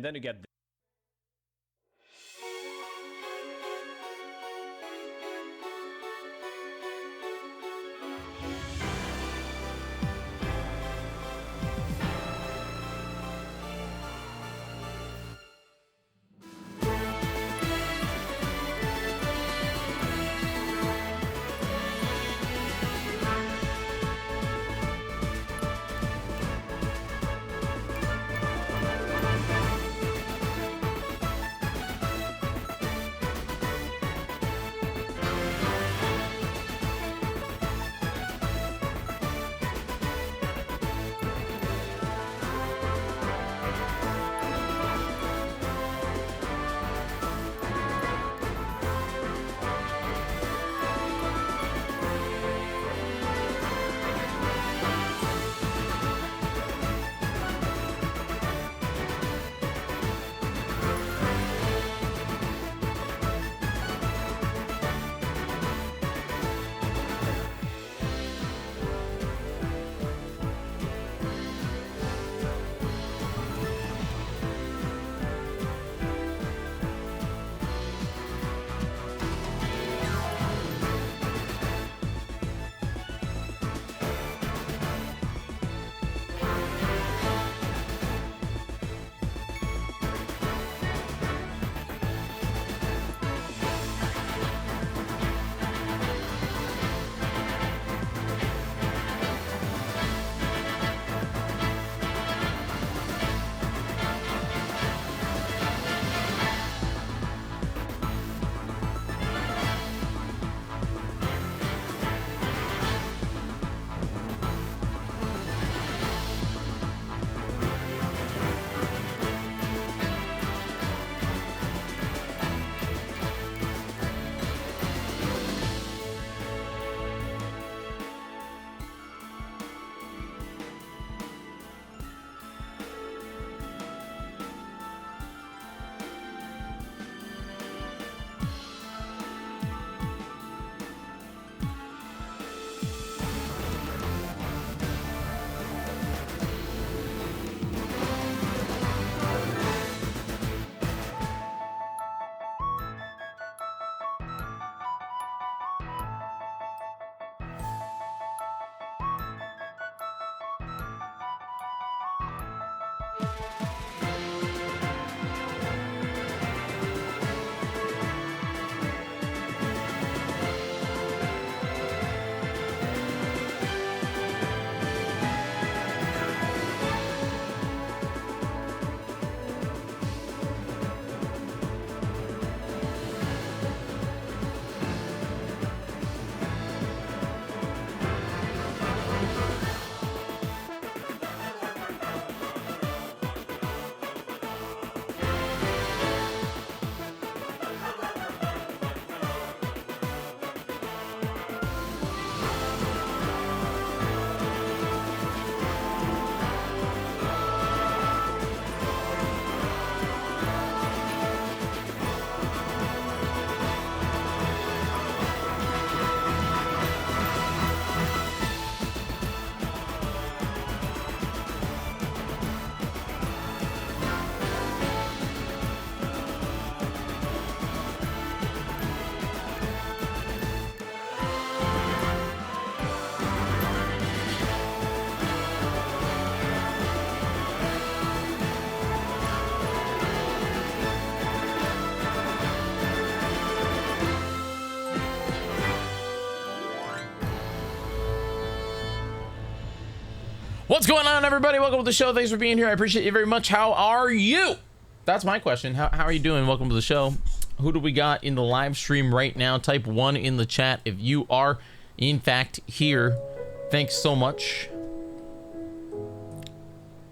and then you get What's going on, everybody? Welcome to the show. Thanks for being here. I appreciate you very much. How are you? That's my question. How are you doing? Welcome to the show. Who do we got in the live stream right now? Type 1 in the chat if you are, in fact, here. Thanks so much.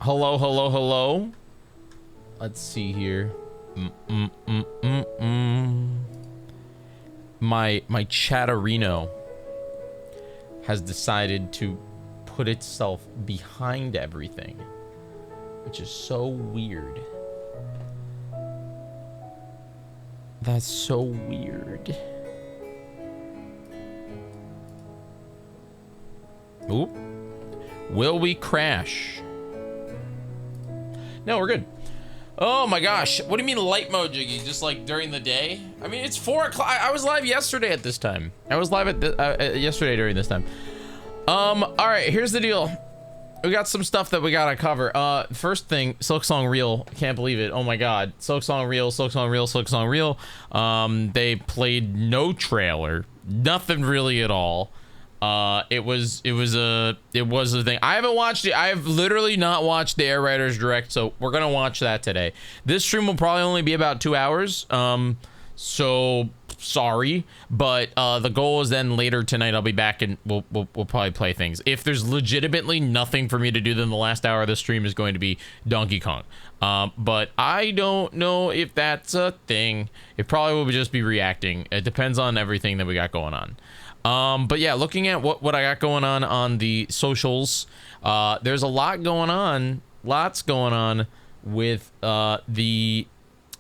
Hello, hello, hello. Let's see here. My chatterino has decided to put itself behind everything, which is so weird. That's so weird. Oop. Will we crash? No, we're good. Oh my gosh. What do you mean light mode, Jyggy? Just like during the day? I mean, it's 4 o'clock. I was live yesterday at this time. I was live at yesterday during this time. All right, here's the deal. We got some stuff that we gotta cover. First thing, Silksong Reel. Can't believe it. Oh my god. Silksong Reel, Silksong Reel, Silksong Reel. They played no trailer. Nothing really at all. It was a thing. I haven't watched it. I've literally not watched the Air Riders Direct, so we're gonna watch that today. This stream will probably only be about 2 hours. So sorry, but the goal is then later tonight I'll be back and we'll probably play things. If there's legitimately nothing for me to do, then the last hour of the stream is going to be Donkey Kong. But I don't know if that's a thing. It probably will just be reacting. It depends on everything that we got going on. But yeah, looking at what I got going on the socials, there's a lot going on, lots going on with the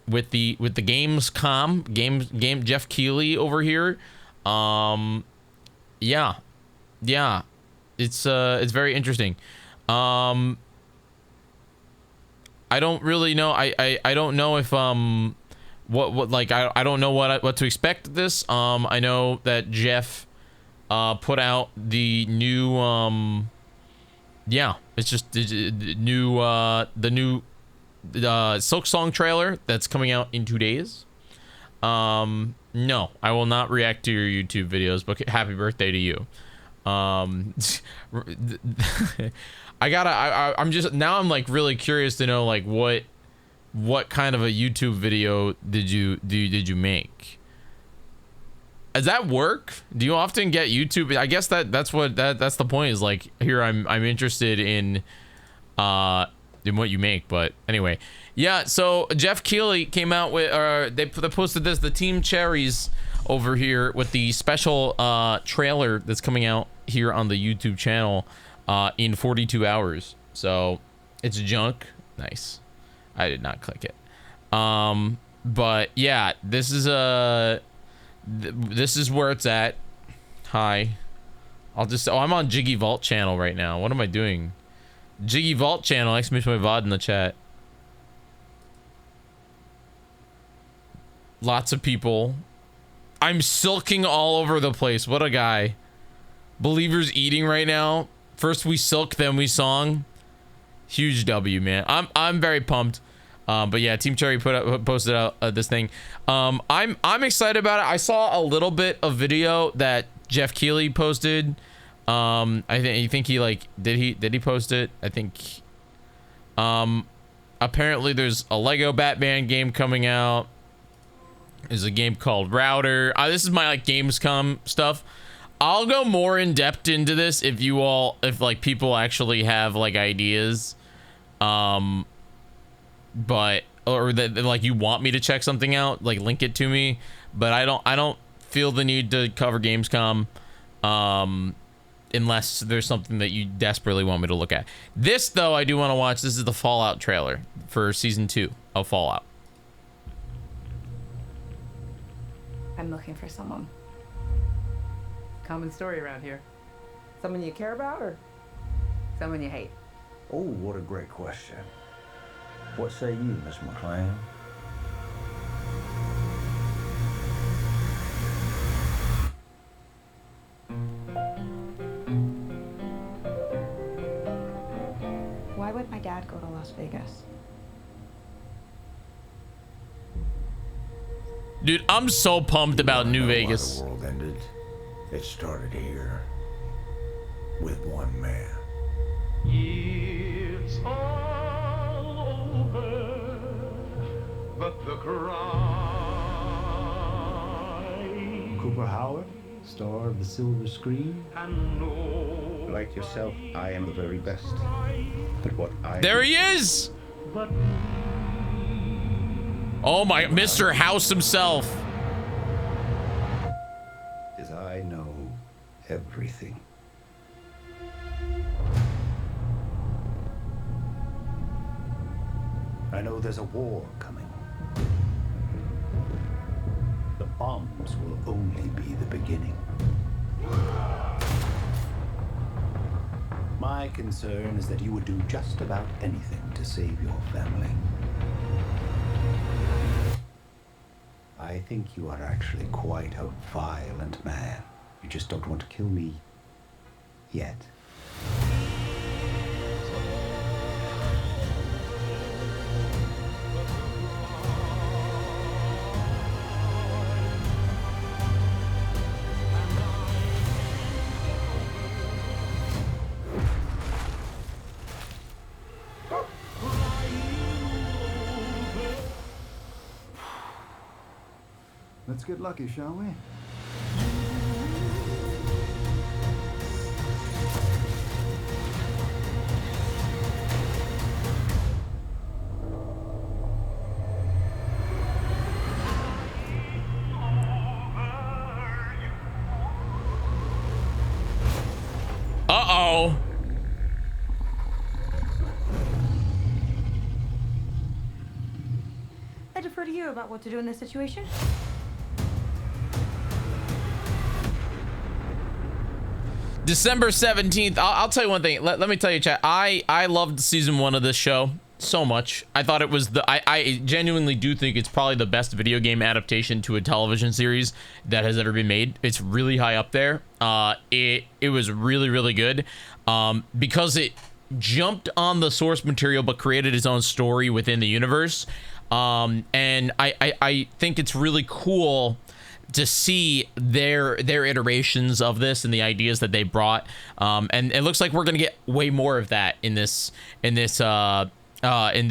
Gamescom, Jeff Keighley over here. Yeah, it's very interesting. I don't really know. I don't know if what like I don't know what to expect of this. I know that Jeff put out the new yeah, it's just the new Silksong trailer that's coming out in 2 days. No, I will not react to your YouTube videos, but happy birthday to you. I'm like really curious to know like what kind of a YouTube video did you make? Does that work? Do you often get YouTube? I guess that's the point, is like, here I'm interested in what you make. But anyway, yeah, so Jeff Keighley came out with they posted this, the Team Cherries over here, with the special trailer that's coming out here on the YouTube channel in 42 hours. So it's junk. Nice. I did not click it. But yeah, this is where it's at. Hi. I'm on Jyggy Vault channel right now. What am I doing? Jyggy Vault channel, exclamation my VOD in the chat. Lots of people. I'm silking all over the place. What a guy. Believers eating right now. First we silk, then we song. Huge W, man. I'm very pumped. But yeah, Team Cherry posted out this thing. I'm excited about it. I saw a little bit of video that Jeff Keighley posted. I think he like did he post it? I think apparently there's a Lego Batman game coming out. There's a game called Router. This is my like Gamescom stuff. I'll go more in depth into this if like people actually have like ideas. But or that like you want me to check something out, like link it to me. But I don't feel the need to cover Gamescom unless there's something that you desperately want me to look at. This though, I do want to watch. This is the Fallout trailer for season 2 of Fallout. I'm looking for someone. Common story around here. Someone you care about or someone you hate? Oh, what a great question. What say you, Miss McLean? Why would my dad go to Las Vegas? Dude, I'm so pumped about New Vegas. Why the world ended. It started here with one man. It's all over, but the cry. Cooper Howard, star of the silver screen. And no, Like yourself, I am the very best. But what I There he is. but Oh my, Mr. House himself. is I know everything. I know there's a war coming. The bombs will only be the beginning. My concern is that you would do just about anything to save your family. I think you are actually quite a violent man. You just don't want to kill me yet. Let's get lucky, shall we? Uh-oh. I defer to you about what to do in this situation. December 17th. I'll tell you one thing. Let me tell you, chat. I loved season 1 of this show so much. I thought it was I genuinely do think it's probably the best video game adaptation to a television series that has ever been made. It's really high up there. It was really, really good. Because it jumped on the source material but created its own story within the universe. And I think it's really cool to see their iterations of this and the ideas that they brought, and it looks like we're gonna get way more of that in this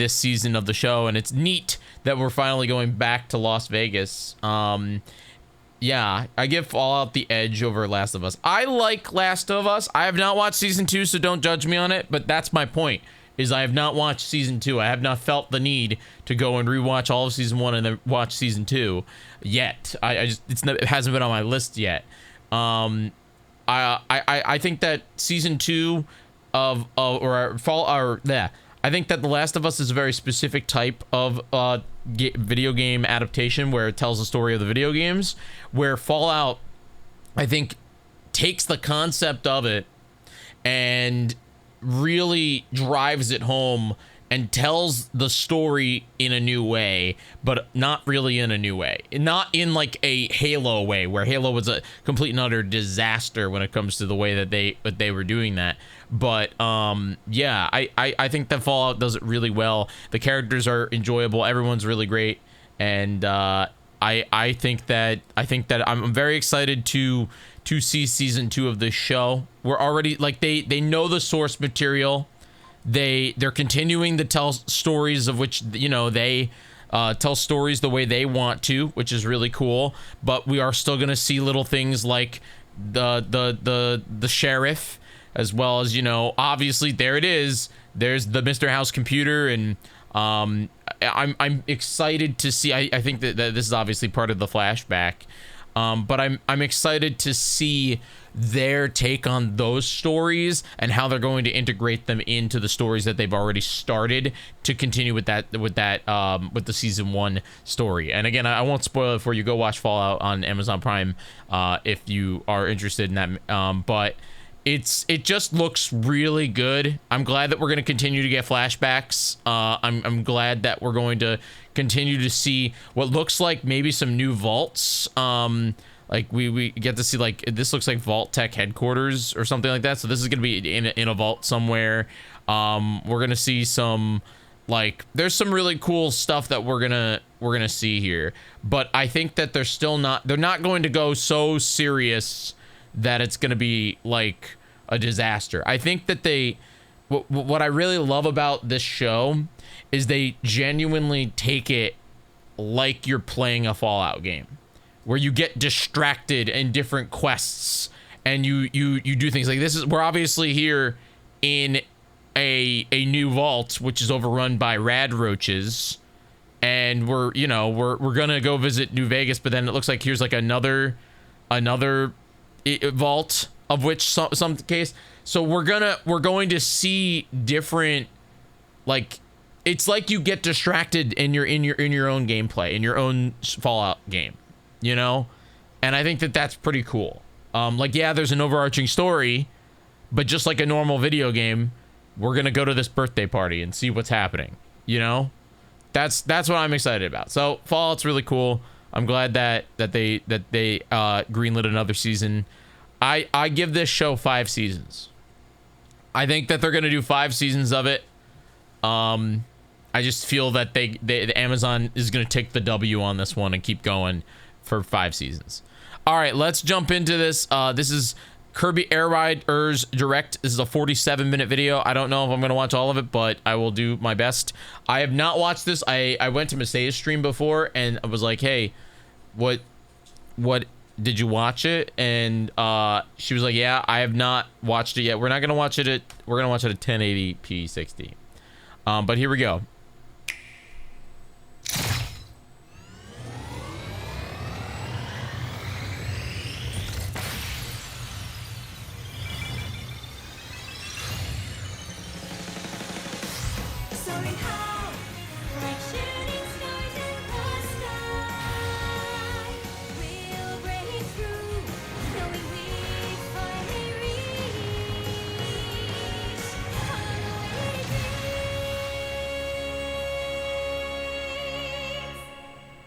season of the show, and it's neat that we're finally going back to Las Vegas. Yeah, I give Fallout the edge over Last of Us. I like Last of Us. I have not watched season 2, so don't judge me on it, but that's my point. Is I have not watched season 2. I have not felt the need to go and rewatch all of season 1 and then watch season 2 yet. It hasn't been on my list yet. I think that season 2 I think that The Last of Us is a very specific type of video game adaptation where it tells the story of the video games, where Fallout, I think, takes the concept of it and really drives it home and tells the story in a new way, but not really in a new way. Not in like a Halo way, where Halo was a complete and utter disaster when it comes to the way that they were doing that. But yeah, I think that Fallout does it really well. The characters are enjoyable. Everyone's really great, and I think that I'm very excited to see season 2 of this show. We're already like they know the source material. They're continuing to tell stories of which, you know, they tell stories the way they want to, which is really cool. But we are still gonna see little things like the sheriff, as well as, you know, obviously there it is. There's the Mr. House computer, and I'm excited to see. I think that this is obviously part of the flashback. But I'm excited to see their take on those stories and how they're going to integrate them into the stories that they've already started to continue with the season 1 story. And again, I won't spoil it for you. Go watch Fallout on Amazon Prime if you are interested in that. But it just looks really good. I'm glad that we're going to continue to get flashbacks. I'm glad that we're going to continue to see what looks like maybe some new vaults. Like we get to see, like, this looks like Vault Tech headquarters or something like that. So this is going to be in a vault somewhere. We're going to see some, like, there's some really cool stuff that we're going to see here. But I think that they're not going to go so serious that it's going to be like a disaster. I think that what I really love about this show is they genuinely take it like you're playing a Fallout game, where you get distracted in different quests and you do things like this. We're obviously here in a new vault, which is overrun by rad roaches, and we're gonna go visit New Vegas, but then it looks like here's like another vault of which some case. So we're going to see different, like, it's like you get distracted in your own gameplay, in your own Fallout game, you know? And I think that that's pretty cool. Like, yeah, there's an overarching story, but just like a normal video game, we're gonna go to this birthday party and see what's happening, you know? That's what I'm excited about. So Fallout's really cool. I'm glad that they greenlit another season. I give this show 5 seasons. I think that they're gonna do 5 seasons of it. I just feel that the Amazon is gonna take the W on this one and keep going for 5 seasons. All right, let's jump into this. This is Kirby Air Riders Direct. This is a 47-minute video. I don't know if I'm gonna watch all of it, but I will do my best. I have not watched this. I went to Masaya's stream before and I was like, hey, what did you watch it? And she was like, yeah, I have not watched it yet. We're gonna watch it at 1080p 60. But here we go.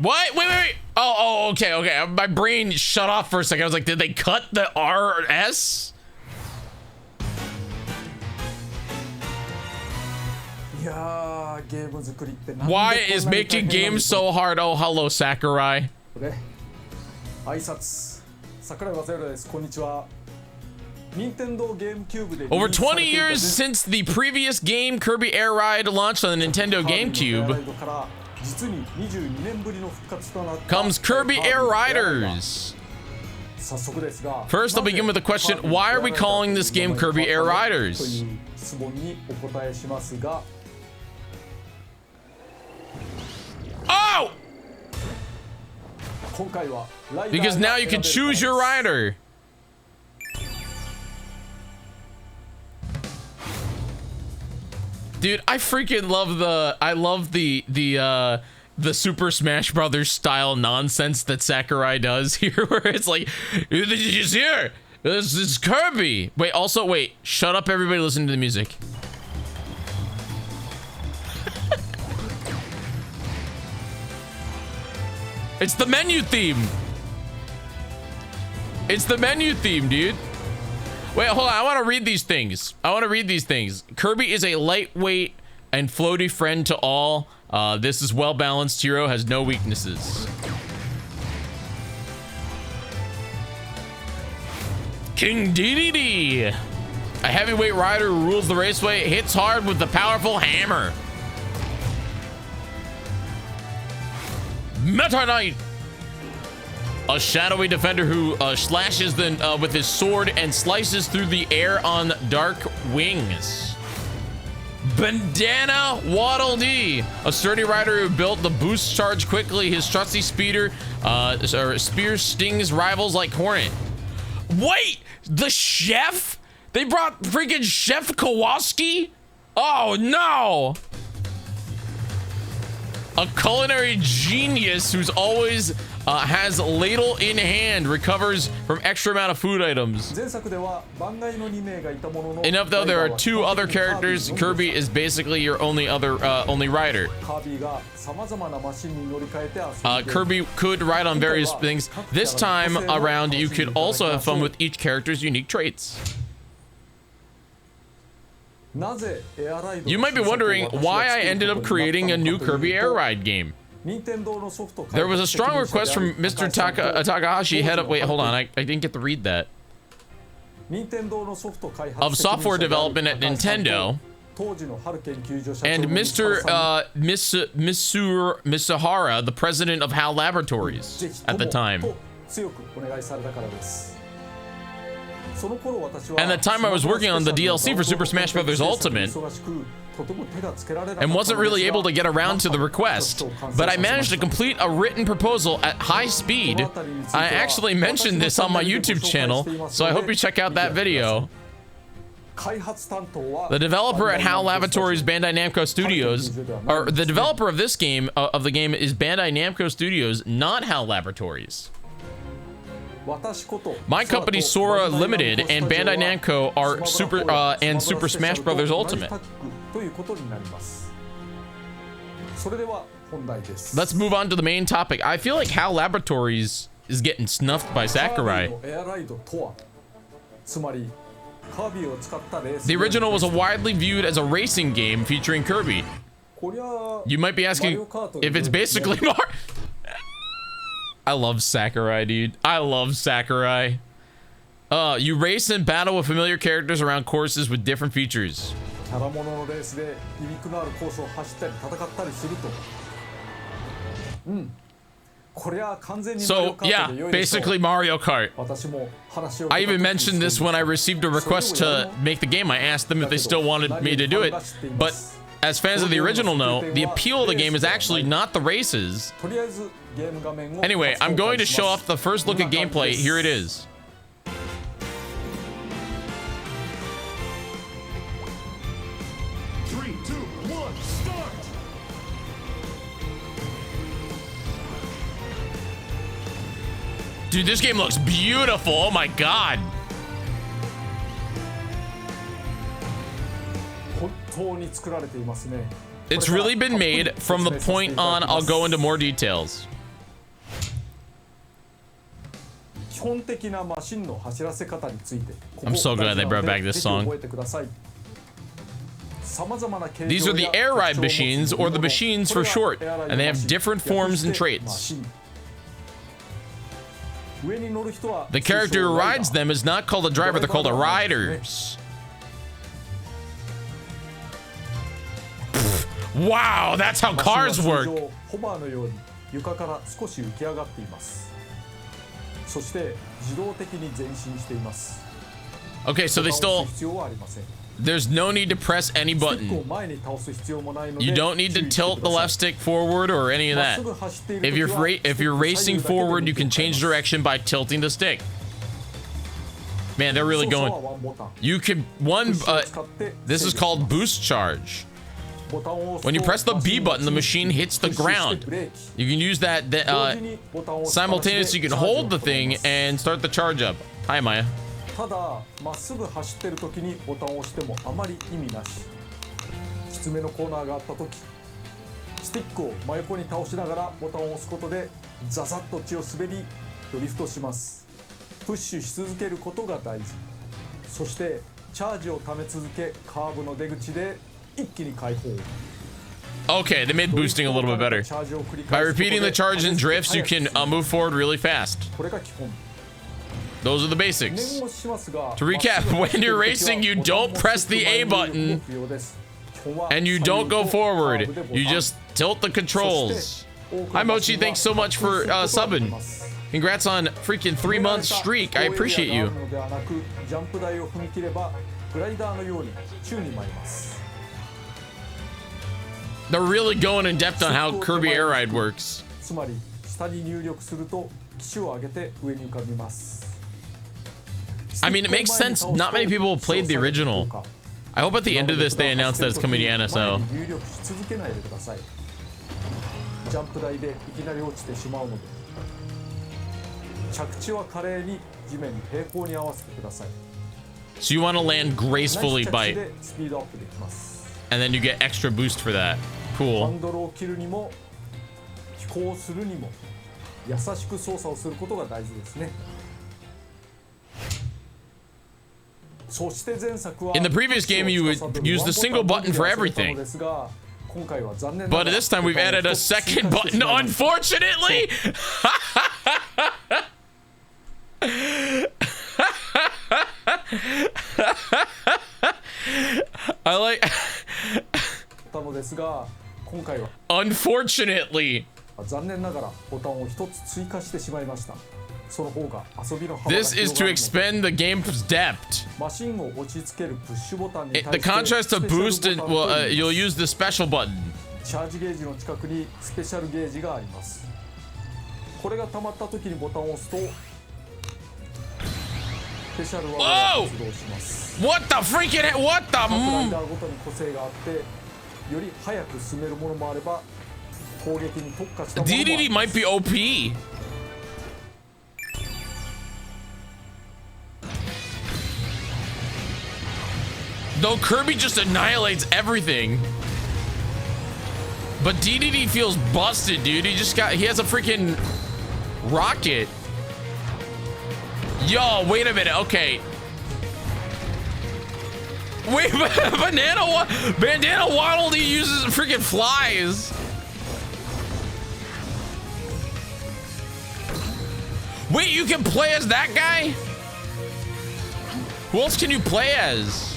What? Wait. Oh, okay. My brain shut off for a second. I was like, did they cut the R or S? Why is making games so hard? Oh, hello, Sakurai. Over 20 years since the previous game, Kirby Air Ride, launched on the Nintendo GameCube, comes Kirby Air Riders. First, I'll begin with the question, why are we calling this game Kirby Air Riders? Oh! Because now you can choose your rider. Dude, I freaking love the Super Smash Brothers style nonsense that Sakurai does here, where it's like, he's here. This is Kirby. Wait, shut up, everybody, listen to the music. It's the menu theme. It's the menu theme, dude. Wait, hold on. I want to read these things. Kirby is a lightweight and floaty friend to all. This is well-balanced hero, has no weaknesses. King DDD. A heavyweight rider who rules the raceway, hits hard with the powerful hammer. Meta Knight. A shadowy defender who slashes with his sword and slices through the air on dark wings. Bandana Waddle Dee, a sturdy rider who built the boost charge quickly. His trusty spear stings rivals like Hornet. Wait, the chef? They brought freaking Chef Kowalski? Oh no! A culinary genius who's always has ladle in hand, recovers from extra amount of food items. Enough though, there are 2 other characters. Kirby is basically your only rider. Kirby could ride on various things. This time around, you could also have fun with each character's unique traits. You might be wondering why I ended up creating a new Kirby Air Ride game. There was a strong request from Mr. Takahashi, head up. Wait, hold on. I didn't get to read that. Of software development at Nintendo. And Mr. Misuhara, the president of HAL Laboratories at the time. And the time I was working on the DLC for Super Smash Bros. Ultimate and wasn't really able to get around to the request, but I managed to complete a written proposal at high speed. I actually mentioned this on my YouTube channel, so I hope you check out that video. The developer at HAL Laboratories, Bandai Namco Studios, or the developer of this game, of the game, is Bandai Namco Studios, not HAL Laboratories. My company Sora Limited and Bandai Namco are Super Smash Bros. Ultimate. let's move on to the main topic. I feel like HAL Laboratories is getting snuffed by Sakurai. The original was widely viewed as a racing game featuring Kirby. You might be asking if it's basically more. I love Sakurai, dude. I love Sakurai. You race and battle with familiar characters around courses with different features. So yeah, basically Mario Kart. I even mentioned this when I received a request to make the game. I asked them if they still wanted me to do it, but as fans of the original know, the appeal of the game is actually not the races. Anyway, I'm going to show off the first look at gameplay. Here it is. Dude, this game looks beautiful. Oh my god. It's really been made from the point on. I'll go into more details. I'm so glad they brought back this song. These are the air ride machines, or the machines for short, and they have different forms and traits. The character who rides them is not called a driver, they're called a riders. Wow, that's how cars work. Okay, so they still... There's no need to press any button. You don't need to tilt the left stick forward or any of that. If you're racing forward, you can change direction by tilting the stick. Man, they're really going. You can this is called boost charge. When you press the B button, the machine hits the ground. You can use that simultaneously. You can hold the thing and start the charge up. Hi, Maya. ただまっすぐ走ってる時にボタンを押してもあまり意味なし。きつめのコーナーがあった時、スティックを真横に倒しながらボタンを押すことでザザッと血を滑りドリフトします。プッシュし続けることが大事。そしてチャージを溜め続けカーブの出口で一気に解放。 Okay, they made boosting a little bit better. By repeating the charge and drifts, you can move forward really fast. Those are the basics. To recap, when you're racing, you don't press the A button and you don't go forward. You just tilt the controls. Hi Mochi, thanks so much for subbing. Congrats on freaking 3-month streak. I appreciate you. They're really going in depth on how Kirby Air Ride works. I mean, it makes sense. Not many people played the original. I hope at the end of this they announce that it's coming to NSO. So you want to land gracefully by... And then you get extra boost for that. Cool. In the previous game, you would use the single button for everything. But this time, we've added a second button, unfortunately! I like... Unfortunately. This is to expand the game's depth. The contrast of boost, and well, you'll use the special button. Whoa! What the freaking... What the... DDD might be OP. Though Kirby just annihilates everything. But DDD feels busted, dude. He has a freaking rocket. Yo, wait a minute. Okay. Wait, Bandana Waddle, he uses freaking flies. Wait, you can play as that guy? Who else can you play as?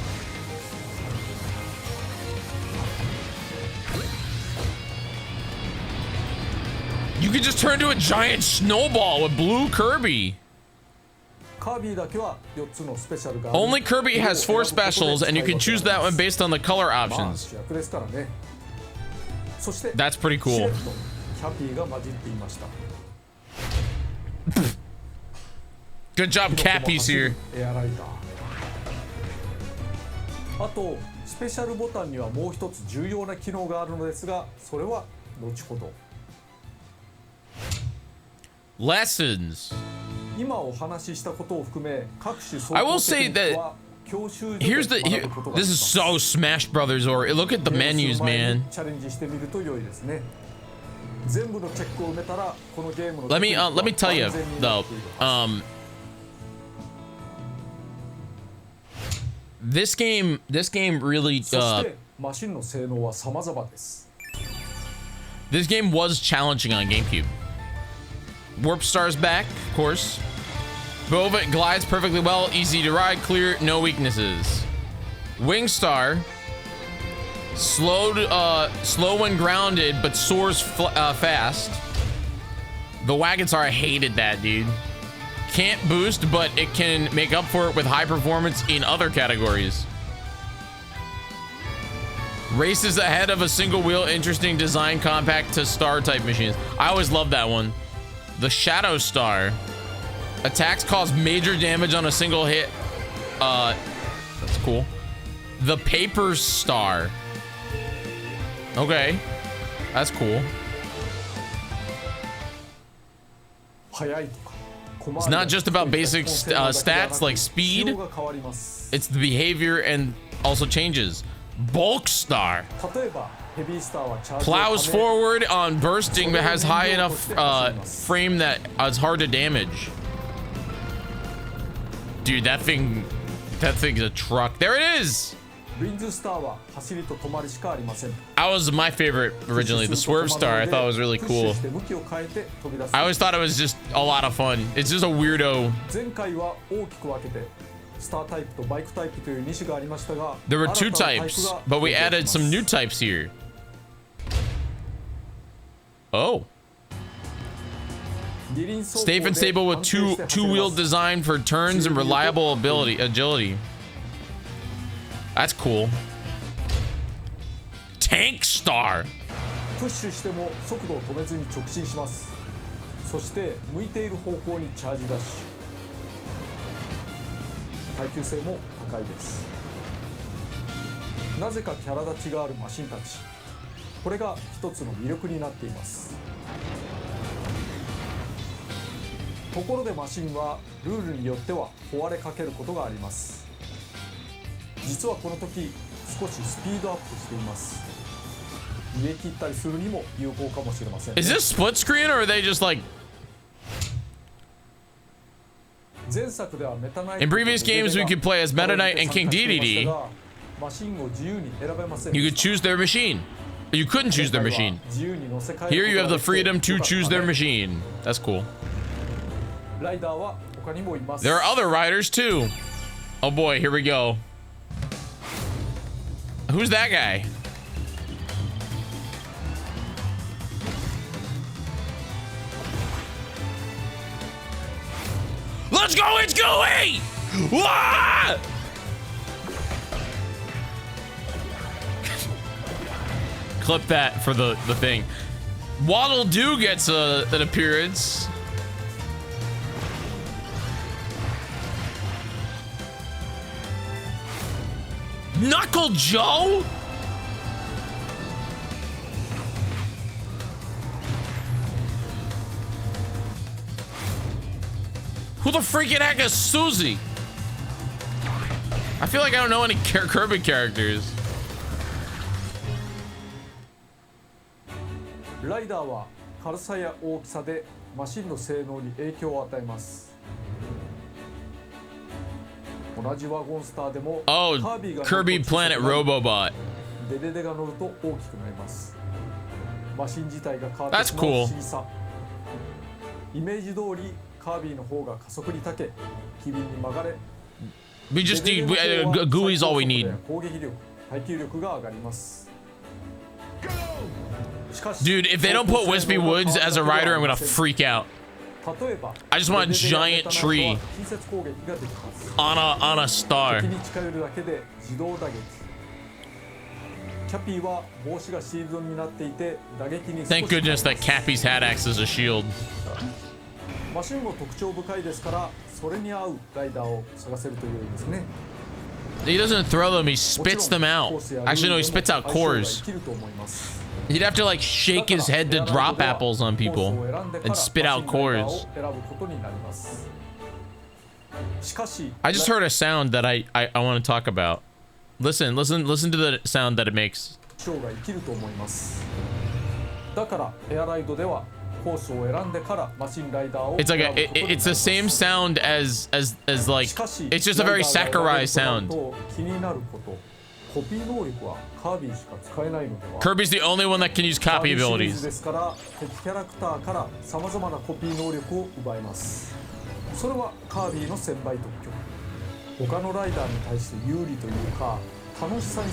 You can just turn into a giant snowball with blue Kirby. Only Kirby has 4 specials, and you can choose that one based on the color options. That's pretty cool. Good job, Cappy's here. あとスペシャルボタンにはもう一つ重要な機能があるのですが、それは後ほど。 Lessons. 今お話ししたことを含め各種 I will say that this is so Smash Brothers, or look at the menus, man. チャレンジしてみると良いですね。全部のチェックを埋めたらこのゲームの Let me tell you though. This game really this game was challenging on GameCube. Warp Star's back, of course. Bova glides perfectly well, easy to ride, clear, no weaknesses. Wingstar, slow when grounded, but soars fast. The Wagon Star, I hated that, dude. Can't boost, but it can make up for it with high performance in other categories. Races ahead of a single wheel, interesting design, compact to star type machines. I always loved that one. The Shadow Star. Attacks cause major damage on a single hit. That's cool. The Paper Star. Okay. That's cool. It's not just about basic stats like speed. It's the behavior and also changes. Bulk Star. Plows forward on bursting but has high enough frame that it's hard to damage. Dude, that thing's a truck. There it is. That was my favorite originally, the Swerve Star. I thought it was really cool. I always thought it was just a lot of fun. It's just a weirdo. There were 2 types, but we added some new types here. Oh. Safe and stable with two-wheel design for turns and reliable agility. That's cool. Tank Star. Is this split screen, or are they just like... In previous games, we could play as Meta Knight and King DDD. You could choose their machine. You couldn't choose their machine. Here you have the freedom to choose their machine. That's cool. There are other riders too. Oh boy, here we go. Who's that guy? Let's go, it's Gooey! Wah! Clip that for the thing. Waddle Doo gets an appearance. Knuckle Joe? Who the freaking heck is Susie? I feel like I don't know any Kirby characters. ライダーは軽さや大きさでマシンの性能に影響を与えます。同じワゴンスターでも Oh, Kirby Planet Robobot. デデデが乗ると大きくなります。マシン自体が変わって That's しまう不 cool. 思議さ。イメージ通りカービィの方が加速に長け、機敏に曲がれ。 We just need GUI's all we need. 攻撃力、耐久力が上がります。 Dude, if they don't put Wispy Woods as a rider, I'm gonna freak out. I just want a giant tree on a star. Thank goodness that Cappy's hat acts as a shield. マシンも特徴深いですから、それに合うライダーを探せるといういいですね。 He doesn't throw them, he spits them out. Actually, no, he spits out cores. He'd have to like shake his head to drop apples on people and spit out cores. I just heard a sound that I want to talk about. Listen to the sound that it makes. It's like it's the same sound as like it's just a very Sakurai sound. Kirby's the only one that can use copy abilities.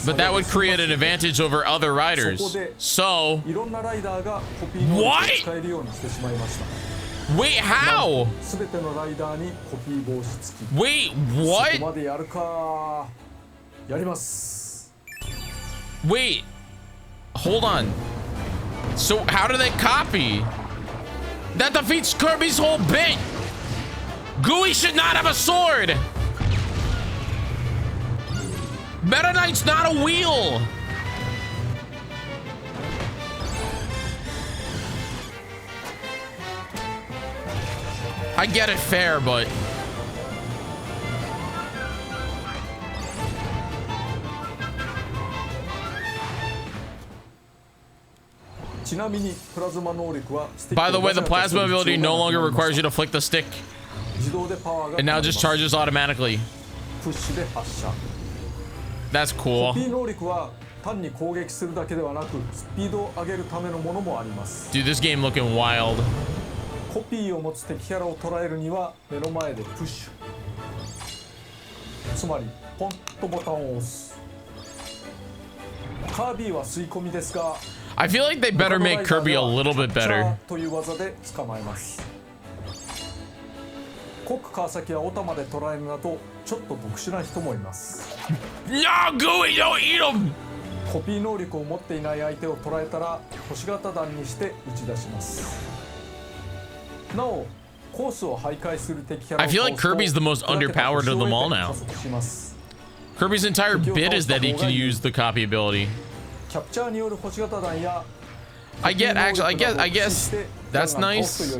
But that would create an advantage over other riders. So what? Wait, how? Wait, what? Wait, hold on. So how do they copy? That defeats Kirby's whole bit. Gooey should not have a sword. Meta Knight's not a wheel. I get it fair, but by the way, the plasma ability no longer requires you to flick the stick. It now just charges automatically. That's cool. Dude, this game looking wild. I feel like they better make Kirby a little bit better. No, Gooey, don't eat him! I feel like Kirby's the most underpowered of them all now. Kirby's entire bit is that he can use the copy ability. I guess that's nice.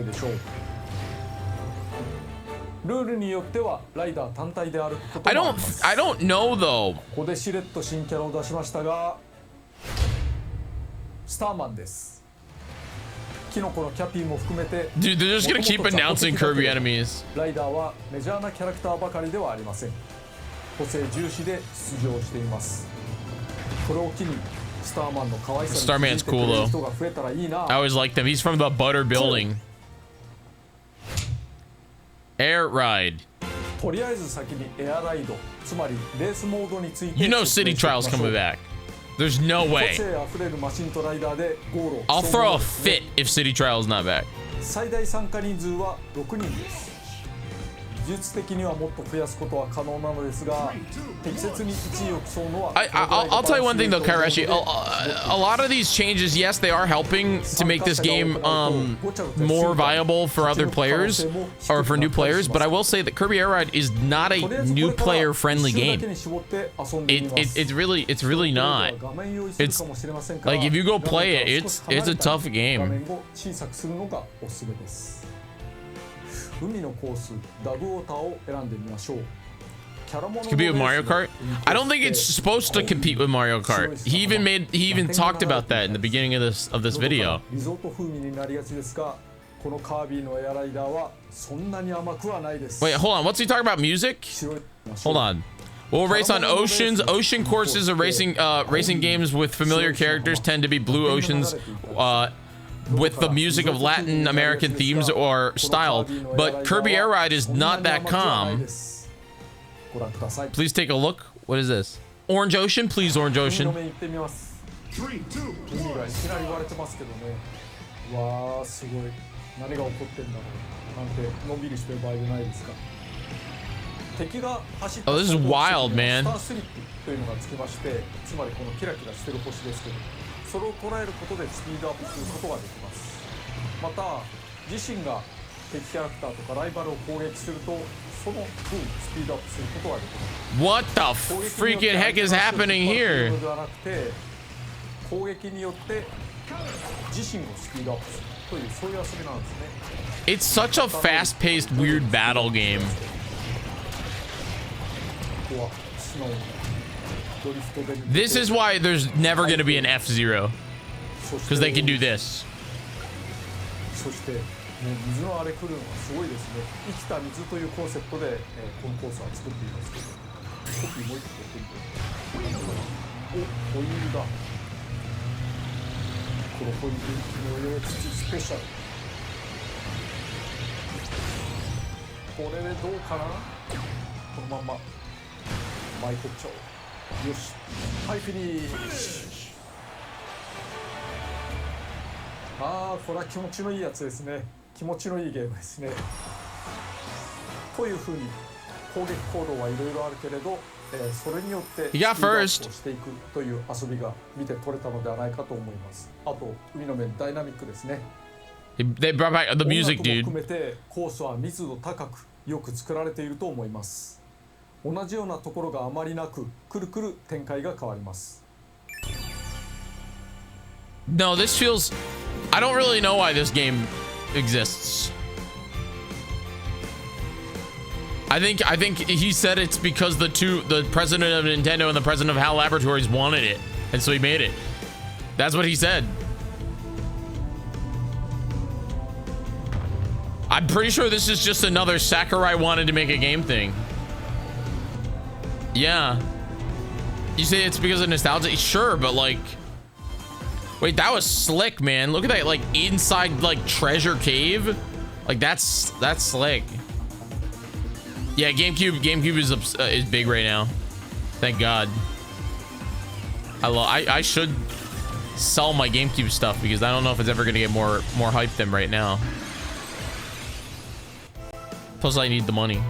I don't know though. Dude, they're just gonna keep announcing Kirby enemies. Starman's cool though. I always liked him. He's from the Butter Building. Air ride. You know City Trial's coming back. There's no way. I'll throw a fit if City Trial's not back. I'll tell you one thing though, Kaireshi. A lot of these changes, yes, they are helping to make this game more viable for other players or for new players. But I will say that Kirby Air Ride is not a new player friendly game. It's really not. It's like if you go play it, it's a tough game. 海のコースダグウォーターを選んでみましょう。It's compete with Mario Kart. I don't think it's supposed to compete with Mario Kart. He even talked about that in the beginning of this video. リゾート風味になりがちですが、このカービィのエアライダーはそんなに甘くはないです。 Wait, hold on. What's he talking about? Music? Hold on. We'll race on oceans. Ocean courses are racing games with familiar characters tend to be blue oceans with the music of Latin American themes or style. But Kirby Air Ride is not that calm. Please take a look. What is this? Orange Ocean? Please, Orange Ocean. 海がいきなり割れてますけどね。わー、すごい。何が起こってんだろう。なんてのんびりしてる場合じゃないですか。敵が走って Oh, this is wild, man. スタースリップというのがつきまして、つまりこのキラキラしてる星ですけど、それを捉えることでスピードアップすることができます。また自身が敵キャラクターとかライバルを攻撃すると、その分スピードアップすることができます。 What the freaking heck is happening here? ではなくて、攻撃によって自身をスピードアップするというそういう遊びなんですね。It's such a fast-paced, weird battle game. This is why there's never going to be an F-Zero. Because they can do this. そして、ね、水のあれ来るのはすごいですね。生きた水というコンセプトで、このコースは作っていますけど。コピーもう一個取ってみて。お、ホイールだ。このホイールの上土スペシャル。これでどうかな。このまんま巻いてっちゃおう。よし、はい、フィニッシュ。ああ、これは気持ちのいいやつですね。気持ちのいいゲームですね。というふうに攻撃行動はいろいろあるけれど、それによってスピードアップをしていくという遊びが見て取れたのではないかと思います。あと海の面ダイナミックですね。They brought back the music, dude. 音楽も含めてコースは密度高くよく作られていると思います。同じようなところがあまりなく、くるくる展開が変わります。 No, this feels... I don't really know why this game exists. I think he said it's because the president of Nintendo and the president of HAL Laboratories wanted it, and so he made it. That's what he said. I'm pretty sure this is just another Sakurai wanted to make a game thing. Yeah. You say it's because of nostalgia? Sure, but like... Wait, that was slick, man. Look at that, like, inside, like, treasure cave. Like, that's slick. Yeah, GameCube is big right now. Thank God. I should sell my GameCube stuff because I don't know if it's ever gonna get more hype than right now. Plus, I need the money.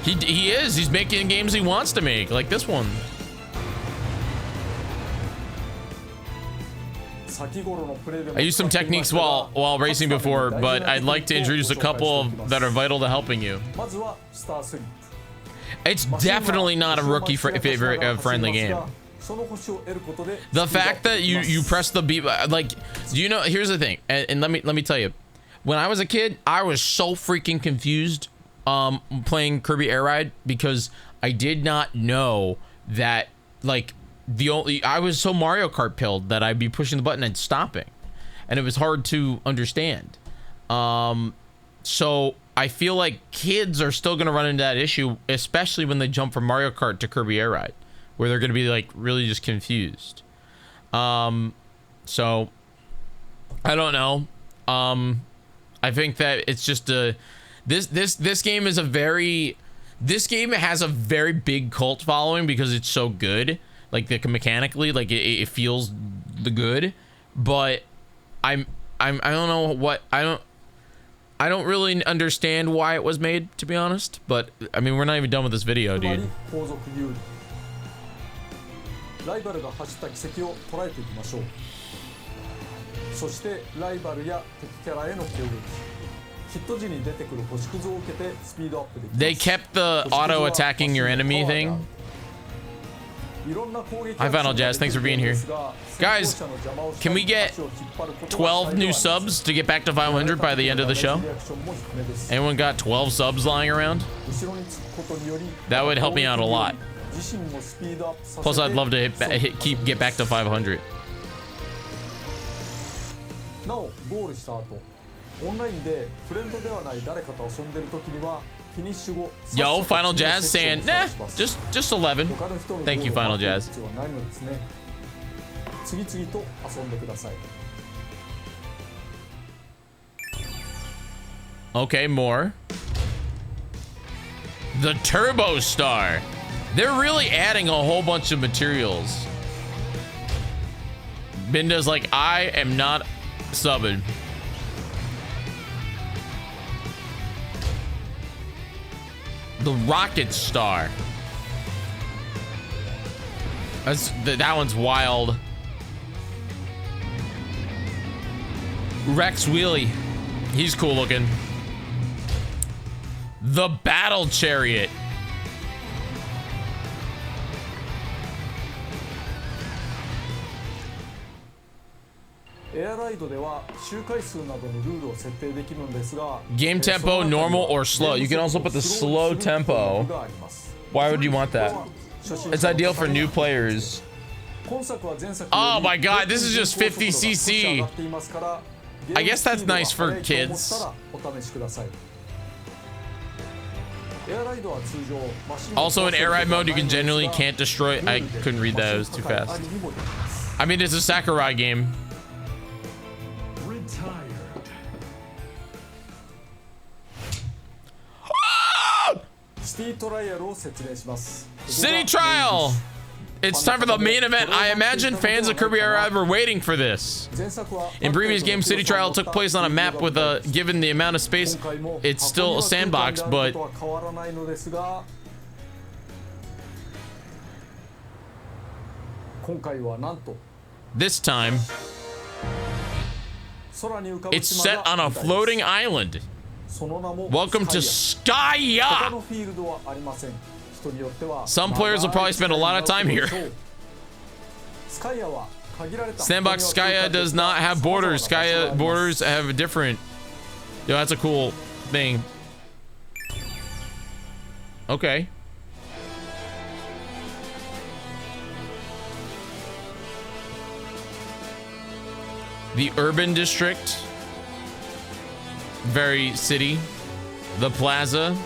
He is. He's making games he wants to make, like this one. I used some techniques while racing before, but I'd like to introduce a couple that are vital to helping you. It's definitely not a rookie friendly game. The fact that you press the B, like, do you know? Here's the thing, and let me tell you, when I was a kid, I was so freaking confused playing Kirby Air Ride because I did not know that, like, I was so Mario Kart pilled that I'd be pushing the button and stopping, and it was hard to understand. So I feel like kids are still gonna run into that issue, especially when they jump from Mario Kart to Kirby Air Ride, where they're gonna be like really just confused. So I don't know. I think that it's just this game is this game has a very big cult following because it's so good. Like, mechanically, like, it feels the good, but I don't know what, I don't really understand why it was made, to be honest. But I mean, we're not even done with this video, dude. They kept the auto attacking your enemy thing. Hi, Final Jazz. Thanks for being here. Guys, can we get 12 new subs to get back to 500 by the end of the show? Anyone got 12 subs lying around? That would help me out a lot. Plus, I'd love to get back to 500. Yo, Final Jazz saying, nah, just 11. Thank you, Final Jazz. Okay, more. The Turbo Star. They're really adding a whole bunch of materials. Binda's like, I am not subbing. The Rocket Star. That one's wild. Rex Wheelie. He's cool looking. The Battle Chariot. Game tempo, normal or slow. You can also put the slow tempo. Why would you want that? It's ideal for new players. Oh my god, this is just 50cc. I guess that's nice for kids. Also in air ride mode, you can generally can't destroy. I couldn't read that, it was too fast. I mean, it's a Sakurai game. City Trial! It's time for the main event. I imagine fans of Kirby Air Ride were waiting for this. In previous games, City Trial took place on a map with a, given the amount of space, it's still a sandbox, but this time, it's set on a floating island. Welcome to Skya! Some players will probably spend a lot of time here. Sandbox Skya does not have borders. Skya borders have a different... Yo, that's a cool thing. Okay. The urban district. Very city. The plaza.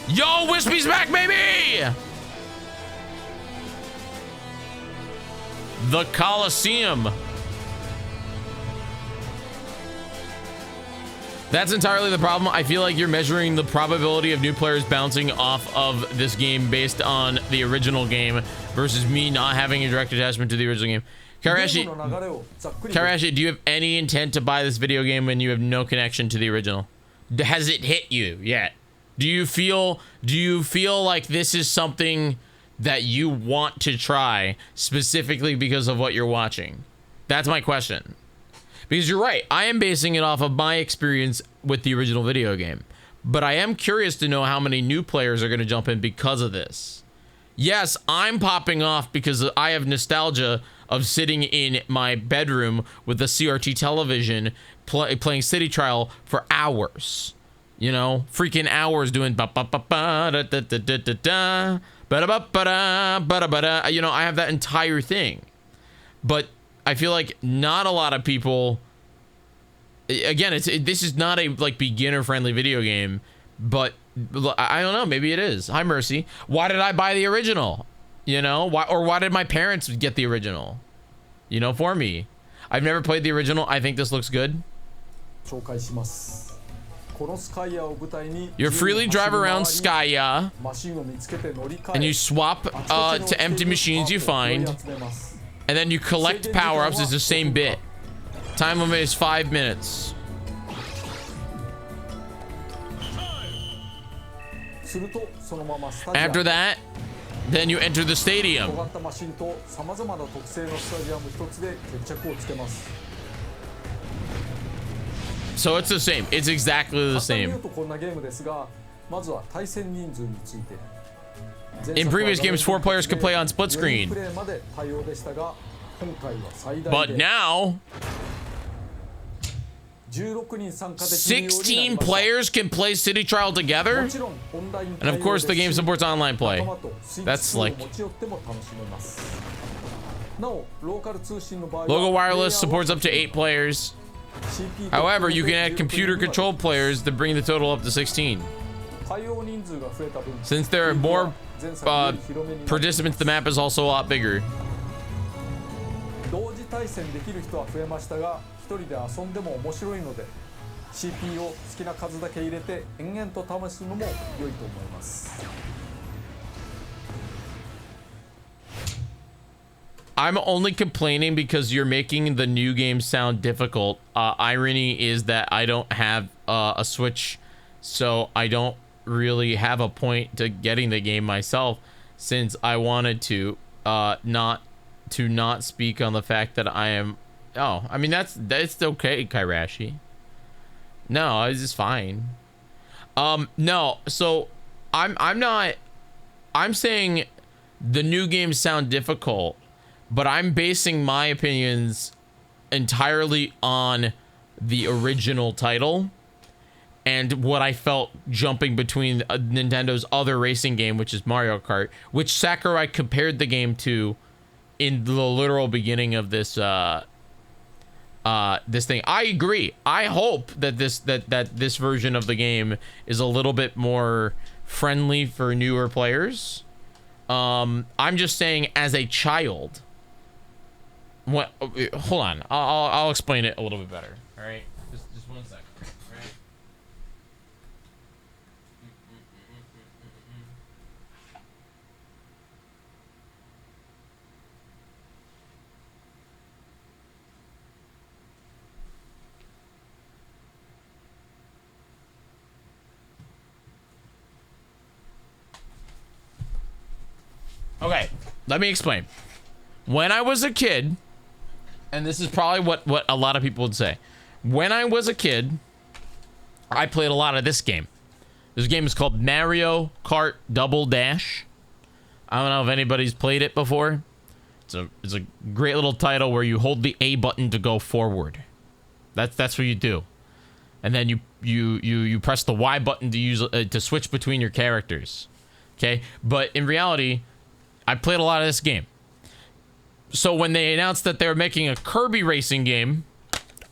Yo, Wispy's back, baby! The Coliseum. That's entirely the problem. I feel like you're measuring the probability of new players bouncing off of this game based on the original game versus me not having a direct attachment to the original game. Karashi, do you have any intent to buy this video game when you have no connection to the original? Has it hit you yet? Do you feel like this is something that you want to try specifically because of what you're watching? That's my question. Because you're right, I am basing it off of my experience with the original video game. But I am curious to know how many new players are going to jump in because of this. Yes, I'm popping off because I have nostalgia of sitting in my bedroom with the CRT television playing City Trial for hours. You know, freaking hours doing ba ba ba ba da da da da da da ba ba ba da ba da ba da. You know, I have that entire thing. But I feel like not a lot of people. Again, this is not a like beginner friendly video game, but I don't know. Maybe it is. Hi, Mercy. Why did I buy the original? You know, why did my parents get the original? You know, for me, I've never played the original. I think this looks good. You freely drive around Skya, and you swap to empty machines you find. And then you collect power-ups. It's the same bit. Time limit is 5 minutes. After that, Then you enter the 小 stadium. 型マシンとさまざまな特性のスタジアム一つで決着をつけます。 So it's the same. It's exactly the 簡単に言 same. うとこんなゲームですが、まずは対戦人数について。 In previous games, 4 players could play on split screen. プレイまで対応でしたが、今回は最大 But で now, 16人参加できるようになり16ました players can play City Trial も together? ちろんオンライン And of course, the game supports online play. 仲間とスイッチ That's 2を like 持ち寄っても楽しめます。なお、ローカル通信の場合は Local Wireless supports up to 8 players. CP However, you can add computer controlled players to bring the total up to 16. 対応人数が増えた分 Since there are more participants, the map is also a lot bigger. 同時対戦できる人は増えましたが、一人で遊んでも面白いので CP を好きな数だけ入れて延々と試すのも良いと思います。 I'm only complaining because you're making the new game sound difficult. Irony is that I don't have a Switch, so I don't really have a point to getting the game myself, since I wanted to not speak on the fact that I am. Oh, I mean that's okay, Kairashi. No, it's just fine. No, so I'm saying the new games sound difficult, but I'm basing my opinions entirely on the original title and what I felt jumping between Nintendo's other racing game, which is Mario Kart, which Sakurai compared the game to in the literal beginning of this this thing. I agree. I hope that this version of the game is a little bit more friendly for newer players. I'm just saying, as a child. What? Hold on. I'll explain it a little bit better. All right. Just 1 second. All right. Okay, let me explain. When I was a kid, and this is probably what a lot of people would say. When I was a kid, I played a lot of this game. This game is called Mario Kart Double Dash. I don't know if anybody's played it before. It's a great little title where you hold the A button to go forward. That's what you do. And then you press the Y button to use to switch between your characters. Okay? But in reality, I played a lot of this game. So when they announced that they were making a Kirby racing game,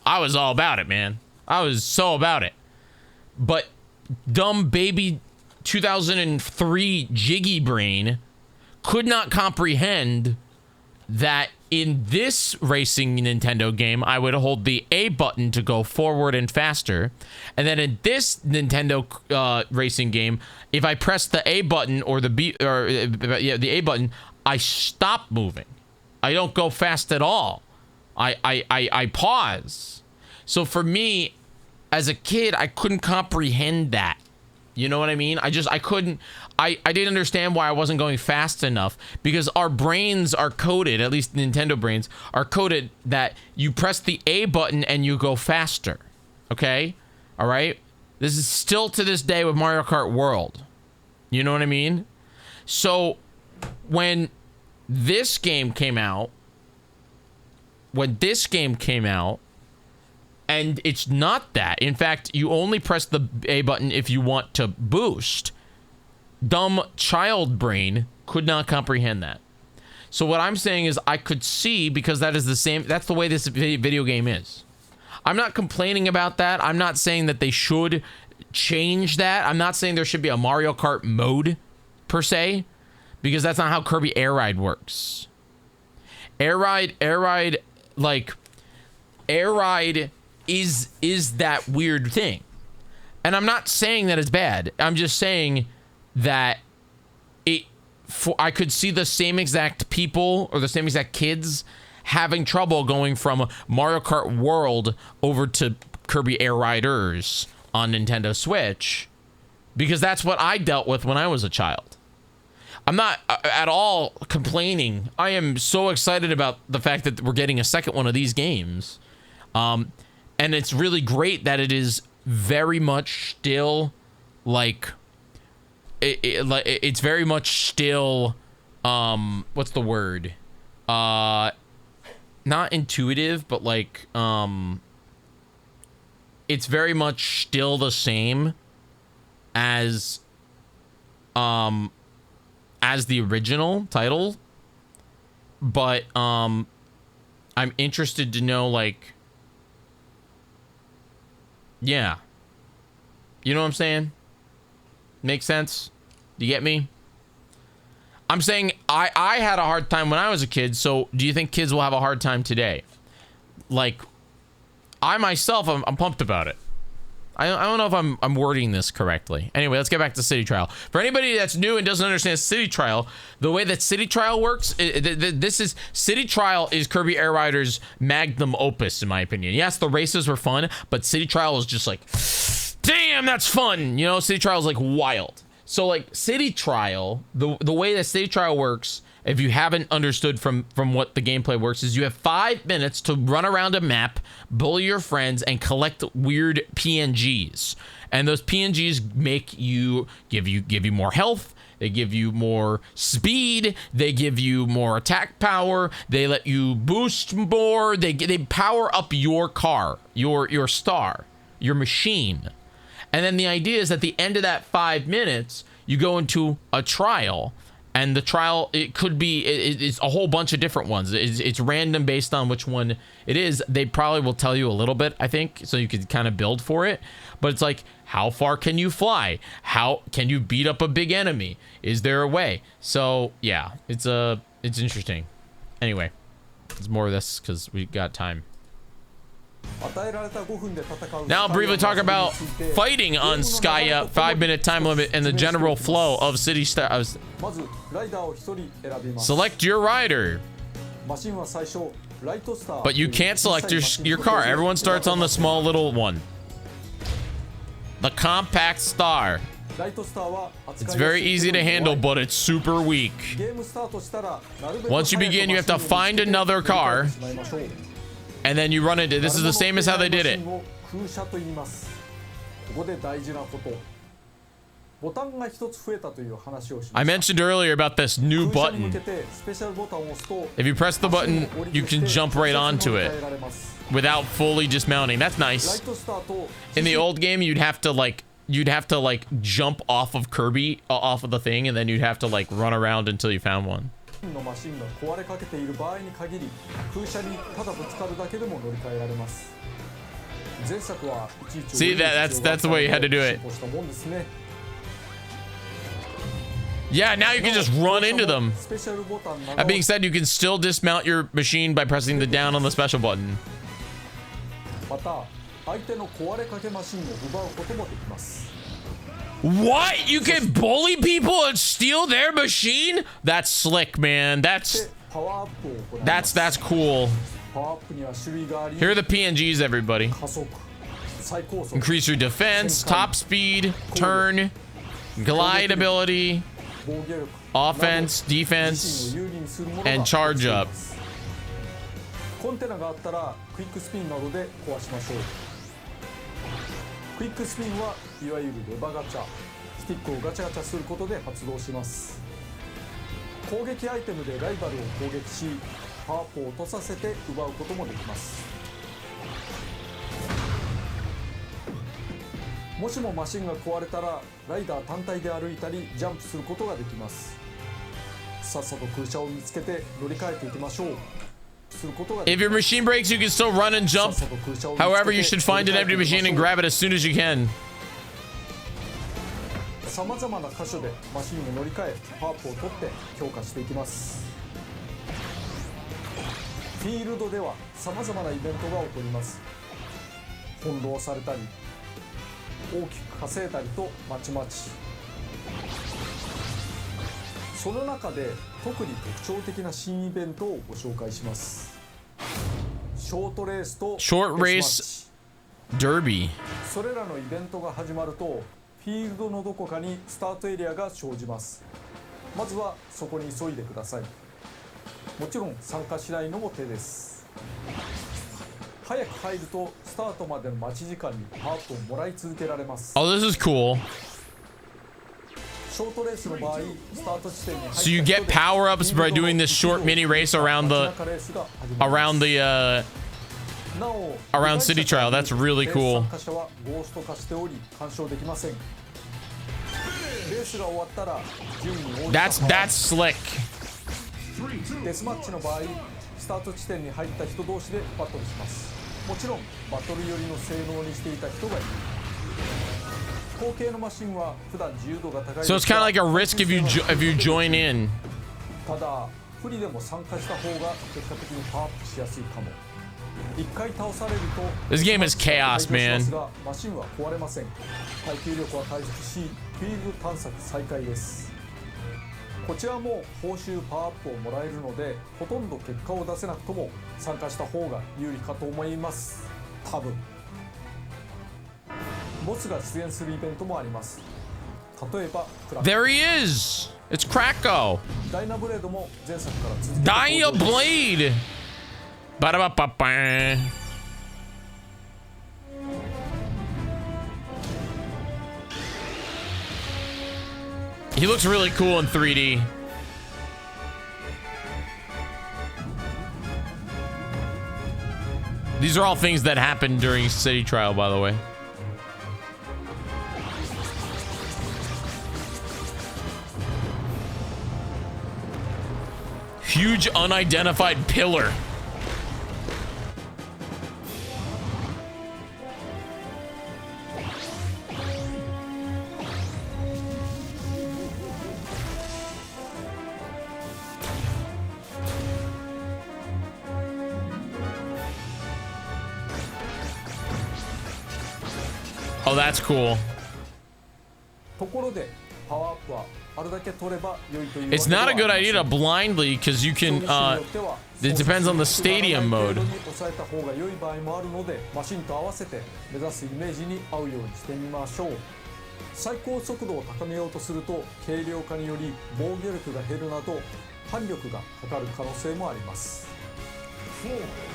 I was all about it, man. I was so about it. But dumb baby 2003 Jyggy brain could not comprehend that in this racing Nintendo game, I would hold the A button to go forward and faster. And then in this Nintendo racing game, if I press the A button or the the A button, I stop moving. I don't go fast at all. I pause. So for me, as a kid, I couldn't comprehend that. You know what I mean? I couldn't. I didn't understand why I wasn't going fast enough, because our brains are coded, at least Nintendo brains are coded, that you press the A button and you go faster. Okay? All right? This is still to this day with Mario Kart World. You know what I mean? So when this game came out, and it's not that. In fact, you only press the A button if you want to boost. Dumb child brain could not comprehend that. So what I'm saying is I could see, because that is the same, that's the way this video game is. I'm not complaining about that. I'm not saying that they should change that. I'm not saying there should be a Mario Kart mode per se, because that's not how Kirby Air Ride works. Air Ride is that weird thing. And I'm not saying that it's bad. I'm just saying that I could see the same exact people or the same exact kids having trouble going from Mario Kart World over to Kirby Air Riders on Nintendo Switch, because that's what I dealt with when I was a child. I'm not at all complaining. I am so excited about the fact that we're getting a second one of these games. And it's really great that it is very much still like it's very much still what's the word? Not intuitive, but like it's very much still the same as the original title, but I'm interested to know, like, yeah, you know what I'm saying? Makes sense? Do you get me? I'm saying I had a hard time when I was a kid, so do you think kids will have a hard time today? Like, I myself, I'm pumped about it. I don't know if I'm wording this correctly. Anyway, let's get back to City Trial. For anybody that's new and doesn't understand City Trial, the way that City Trial works, City Trial is Kirby Air Rider's magnum opus, in my opinion. Yes, the races were fun, but City Trial is just like, damn, that's fun. You know, City Trial is like wild. So like City Trial, the way that City Trial works, if you haven't understood from what the gameplay works, is you have 5 minutes to run around a map, bully your friends, and collect weird PNGs. And those PNGs give you more health. They give you more speed. They give you more attack power. They let you boost more. They power up your car, your star, your machine. And then the idea is at the end of that 5 minutes, you go into a trial. And the trial, it could be, it's a whole bunch of different ones. It's random based on which one it is. They probably will tell you a little bit, I think, so you could kind of build for it. But it's like, how far can you fly? How can you beat up a big enemy? Is there a way? So, yeah, it's interesting. Anyway, there's more of this because we got time. Now I'll briefly talk about fighting on Skya, 5-minute time limit, and the general flow of City Stars. Select your rider. But you can't select your car. Everyone starts on the small little one. The compact star. It's very easy to handle, but it's super weak. Once you begin, you have to find another car. And then you run into, this is the same as how they did it. I mentioned earlier about this new button. If you press the button, you can jump right onto it without fully dismounting. That's nice. In the old game, you'd have to like jump off of Kirby, off of the thing, and then you'd have to like run around until you found one. See, that's the way you had to do it. Yeah, now you can just run into them. That being said, you can still dismount your machine by pressing the down on the special button. What? You can bully people and steal their machine? That's slick, man. That's cool. Here are the PNGs, everybody. Increase your defense, top speed, turn, glide ability, offense, defense, and charge up. If your machine breaks, you can still run and jump. However, you should find an empty machine and grab it as soon as you can. Short race derby. それらのイベントが始まるとフィールドのどこかにスタートエリアが生じます。まずはそこに急いでください。もちろん参加しないのも手です。早く入るとスタートまでの待ち時間にパワーアップをもらい続けられます。 Oh, this is cool. ショートレースの場合、スタート地点に入った So you get power-ups by doing this short mini race around the around City Trial. That's really cool. 参加者はゴースト化しており干渉できません。レースが終わったら順位に応じた That's slick. デスマッチの場合、スタート地点に入った人同士でバトルします。もちろんバトル寄りの性能にしていた人がいる。後継のマシンは普段自由度が高い。 So it's kind of like a risk if you join in. ただ不利でも参加した方が結果的にパワーアップしやすいかも。一回倒されると This game is chaos, man. マシンは壊れません。耐久力は回復し、フィールド探索再開です。こちらも報酬パワーアップをもらえるので、ほとんど結果を出せなくとも参加した方が有利かと思います。多分ボスが出現するイベントもあります。例えばクラッ There he is. It's Kracko. ダイナブレードも前作から続けて Dyna Blade. Ba-da-ba-ba-ba. He looks really cool in 3D. These are all things that happened during City Trial, by the way. Huge unidentified pillar. Oh, that's cool. ところでパワーアップはあるだけ取れば良いという。 It's not a good idea to blindly because you can it depends on the stadium mode. 抑えた方が良い場合もあるので、マシンと合わせて目指すイメージに合うようにしてみましょう。最高速度を高めようとすると軽量化により防御力が減るなど反力がかかる可能性もあります。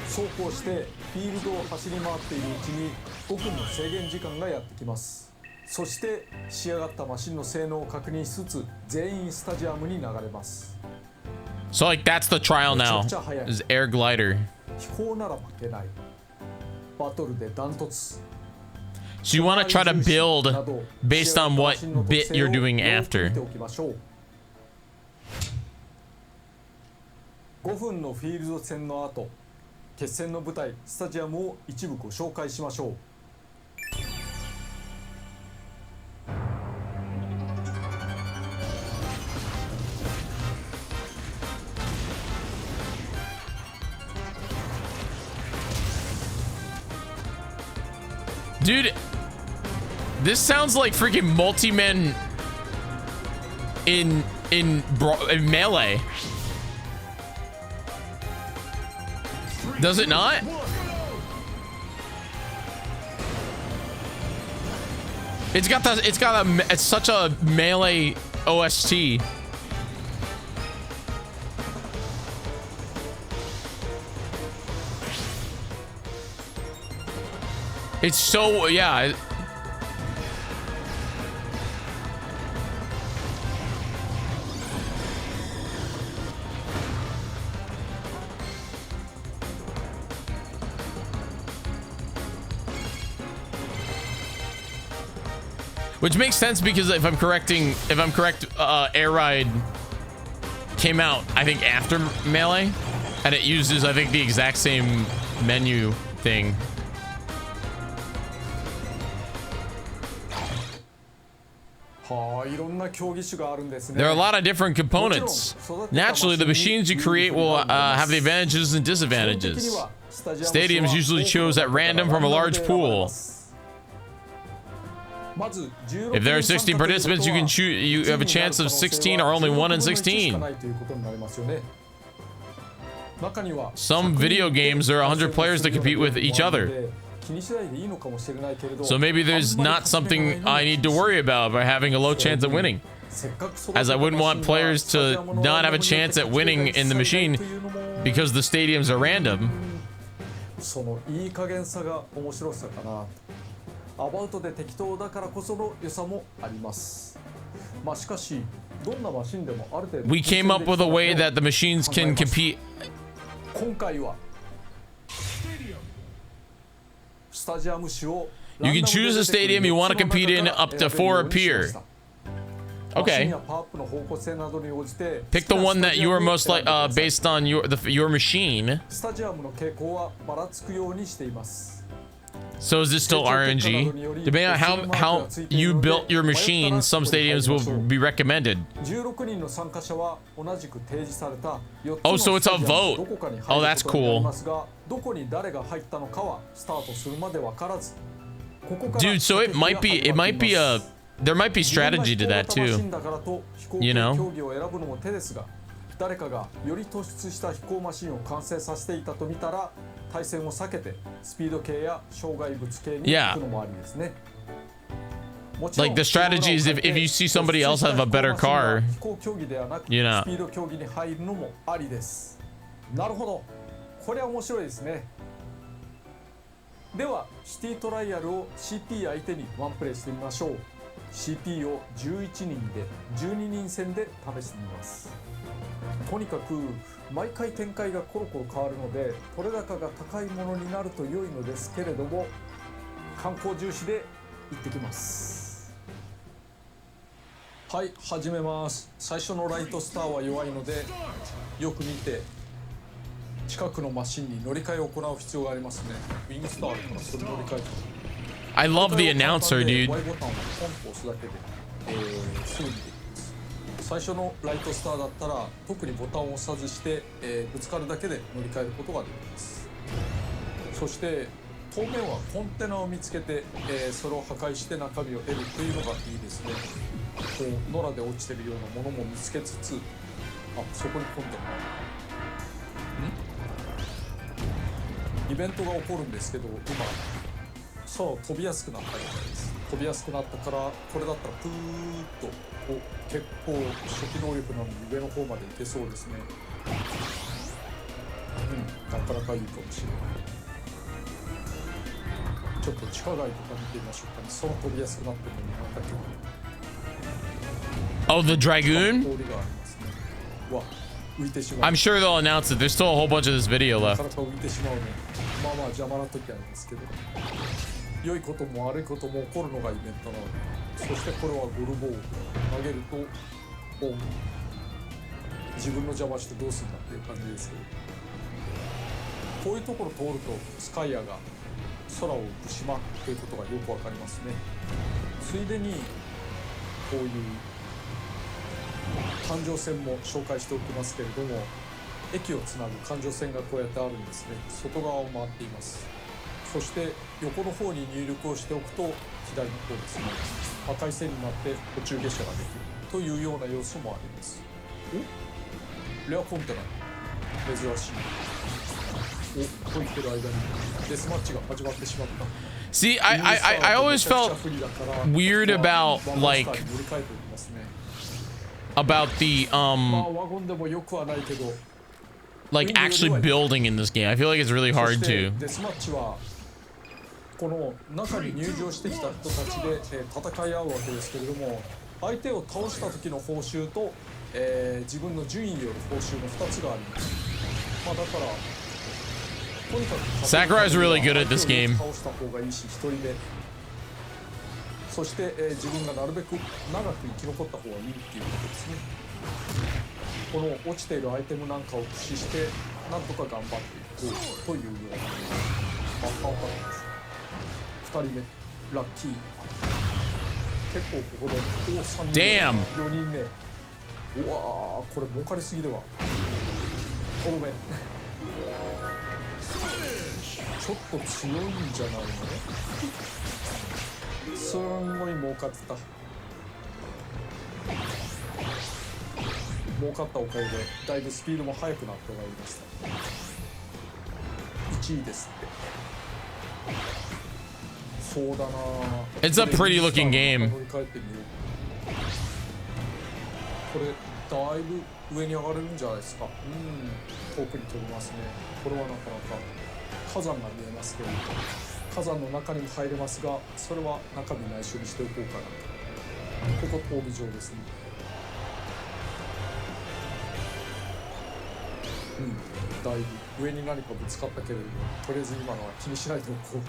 そうこうしてフィールドを走り回っているうちに5分の制限時間がやってきます。そして仕上がったマシンの性能を確認しつつ全員スタジアムに流れます。 So like that's the trial now. Is air glider. 飛行なら負けない。バトルでダントツ。 So you want to try to build based on what bit you're doing after. 5分のフィールド戦の後、決戦の舞台スタジアムを一部ご紹介しましょう。Dude, this sounds like freaking multi-men in Melee. Does it not? It's such a Melee OST. It's so, yeah. Which makes sense because if I'm correct, Air Ride came out, I think, after Melee, and it uses, I think, the exact same menu thing. There are a lot of different components. Naturally, the machines you create will have the advantages and disadvantages. Stadiums usually chose at random from a large pool. If there are 16 participants, you can choose. You have a chance of 16 or only 1 in 16. Some video games there are 100 players that compete with each other. So maybe there's not something I need to worry about by having a low chance of winning. as I wouldn't want players to not have a chance at winning in the machine because the stadiums are random. そのいい加減さが面白さかな。アバウトで適当だからこその良さもあります。まあしかしどんなマシンでもある程度 We came up with a way that the machines can compete. 今回はスタジアム種を You can choose a stadium you want to compete in up to 4 appear. Okay. Pick the one that you are most like based on your machine. So is this still RNG? Depending on how you built your machine, some stadiums will be recommended. Oh, so it's a vote. Oh, that's cool. Dude, so it might be there might be strategy to that too. You know? 誰かがより突出した飛行マシンを完成させていたと見たら対戦を避けてスピード系や障害物系に行くのもありですね。Like the strategy is if you see somebody else have a better car, you know. スピード競技に入るのもありです。なるほど。これは面白いですね。ではシティトライアルを CP 相手にワンプレイしてみましょう。CP を11人で12人戦で試してみます。とにかく毎回展開がコロコロ変わるので取れ高が高いものになると良いのですけれども観光重視で行ってきます。はい、始めます。最初のライトスターは弱いのでよく見て近くのマシンに乗り換えを行う必要がありますね。ウィングスターからそれ乗り換えて I love the announcer, dude. 最初のライトスターだったら特にボタンを押さずして、ぶつかるだけで乗り換えることができます。そして当面はコンテナを見つけて、それを破壊して中身を得るというのがいいですね。こう野良で落ちてるようなものも見つけつつ、あ、そこにコンテナイベントが起こるんですけど今空を飛びやすくなったみたいです。飛びやすくなったからこれだったらプーッとこう結構初期能力なのに上の方まで行けそうですね。なかなかいいかもしれない。ちょっと地下街とか見てみましょうかね。空飛びやすくなってるのになんだっけ。 Oh, the Dragoon? 通りがありますね。わ、浮いてしまう。 I'm sure they'll announce it. There's still a whole bunch of this video な left. かなか浮いてしまうね。まあまあ邪魔な時ありますけど。良いことも悪いことも起こるのがイベントなので、そしてこれはゴルボール投げるとボン、自分の邪魔してどうするんだっていう感じですけど、こういうところ通るとスカイアが空を浮く島ということがよくわかりますね。ついでにこういう環状線も紹介しておきますけれども、駅をつなぐ環状線がこうやってあるんですね。外側を回っています。そして横の方に入力をしておくと左の方ですね、赤い線になって途中下車ができるというような要素もあります。お、レアコンテナ珍しい。お、と言ってる間にデスマッチが始まってしまった。 See, I always felt weird about like the like actually building in this game. I feel like it's really hard to. デスマッチはこの中に入場してきた人たちで戦い合うわけですけれども、相手を倒した時の報酬と、自分の順位による報酬の2つがあります。まあだからとにかく Sakurai's really good at this game. 倒した方がいいし1人目。そして、自分がなるべく長く生き残った方がいいっていうことですね。この落ちているアイテムなんかを駆使してなんとか頑張っていこうというようなパンパンです。2人目ラッキー。結構ここで3人目 Damn 4人目。うわー、これ儲かりすぎるわ。この目ちょっと強いんじゃないの。すんごい儲かってた。儲かったおかげでだいぶスピードも速くなってまいりました。1位ですって。そうだな。 It's a pretty looking game. これだいぶ上に上がれるんじゃないですか。遠くに飛びますね。これはなかなか火山が見えますけど、火山の中にも入れますが、それは中身内緒にしておこうかなと。ここ闘技場ですね。だいぶ上に何かぶつかったけれども、とりあえず今のは気にしないでおこ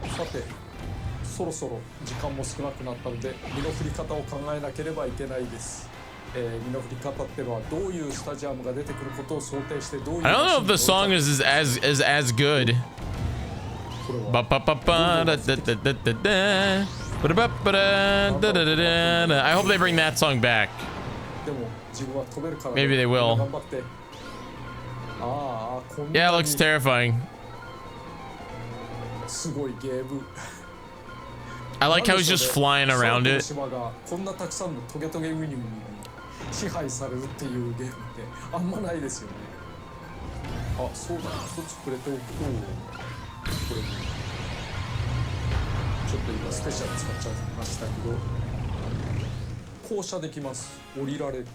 う。さて、そろそろ時間も少なくなったので身の振り方を考えなければいけないです。身の振り方っていうのはどういうスタジアムが出てくることを想定してどういう I don't know if the song is as good. Ba ba ba ba da da da da da da. Ba ba ba da da da da da. I hope they bring that song back. でも自分は飛べるから Maybe they will. 頑張って。ああ、こんなに Yeah, it looks terrifying. すごいゲーム。I like how he's just flying around it. 島がこんなたくさんのトゲトゲウニウニに支配されるっていうゲームってあんまないですよね。あ、そうだ、一つくれておくと、これちょっと今スペシャル使っちゃいましたけど、降車できます。降りられる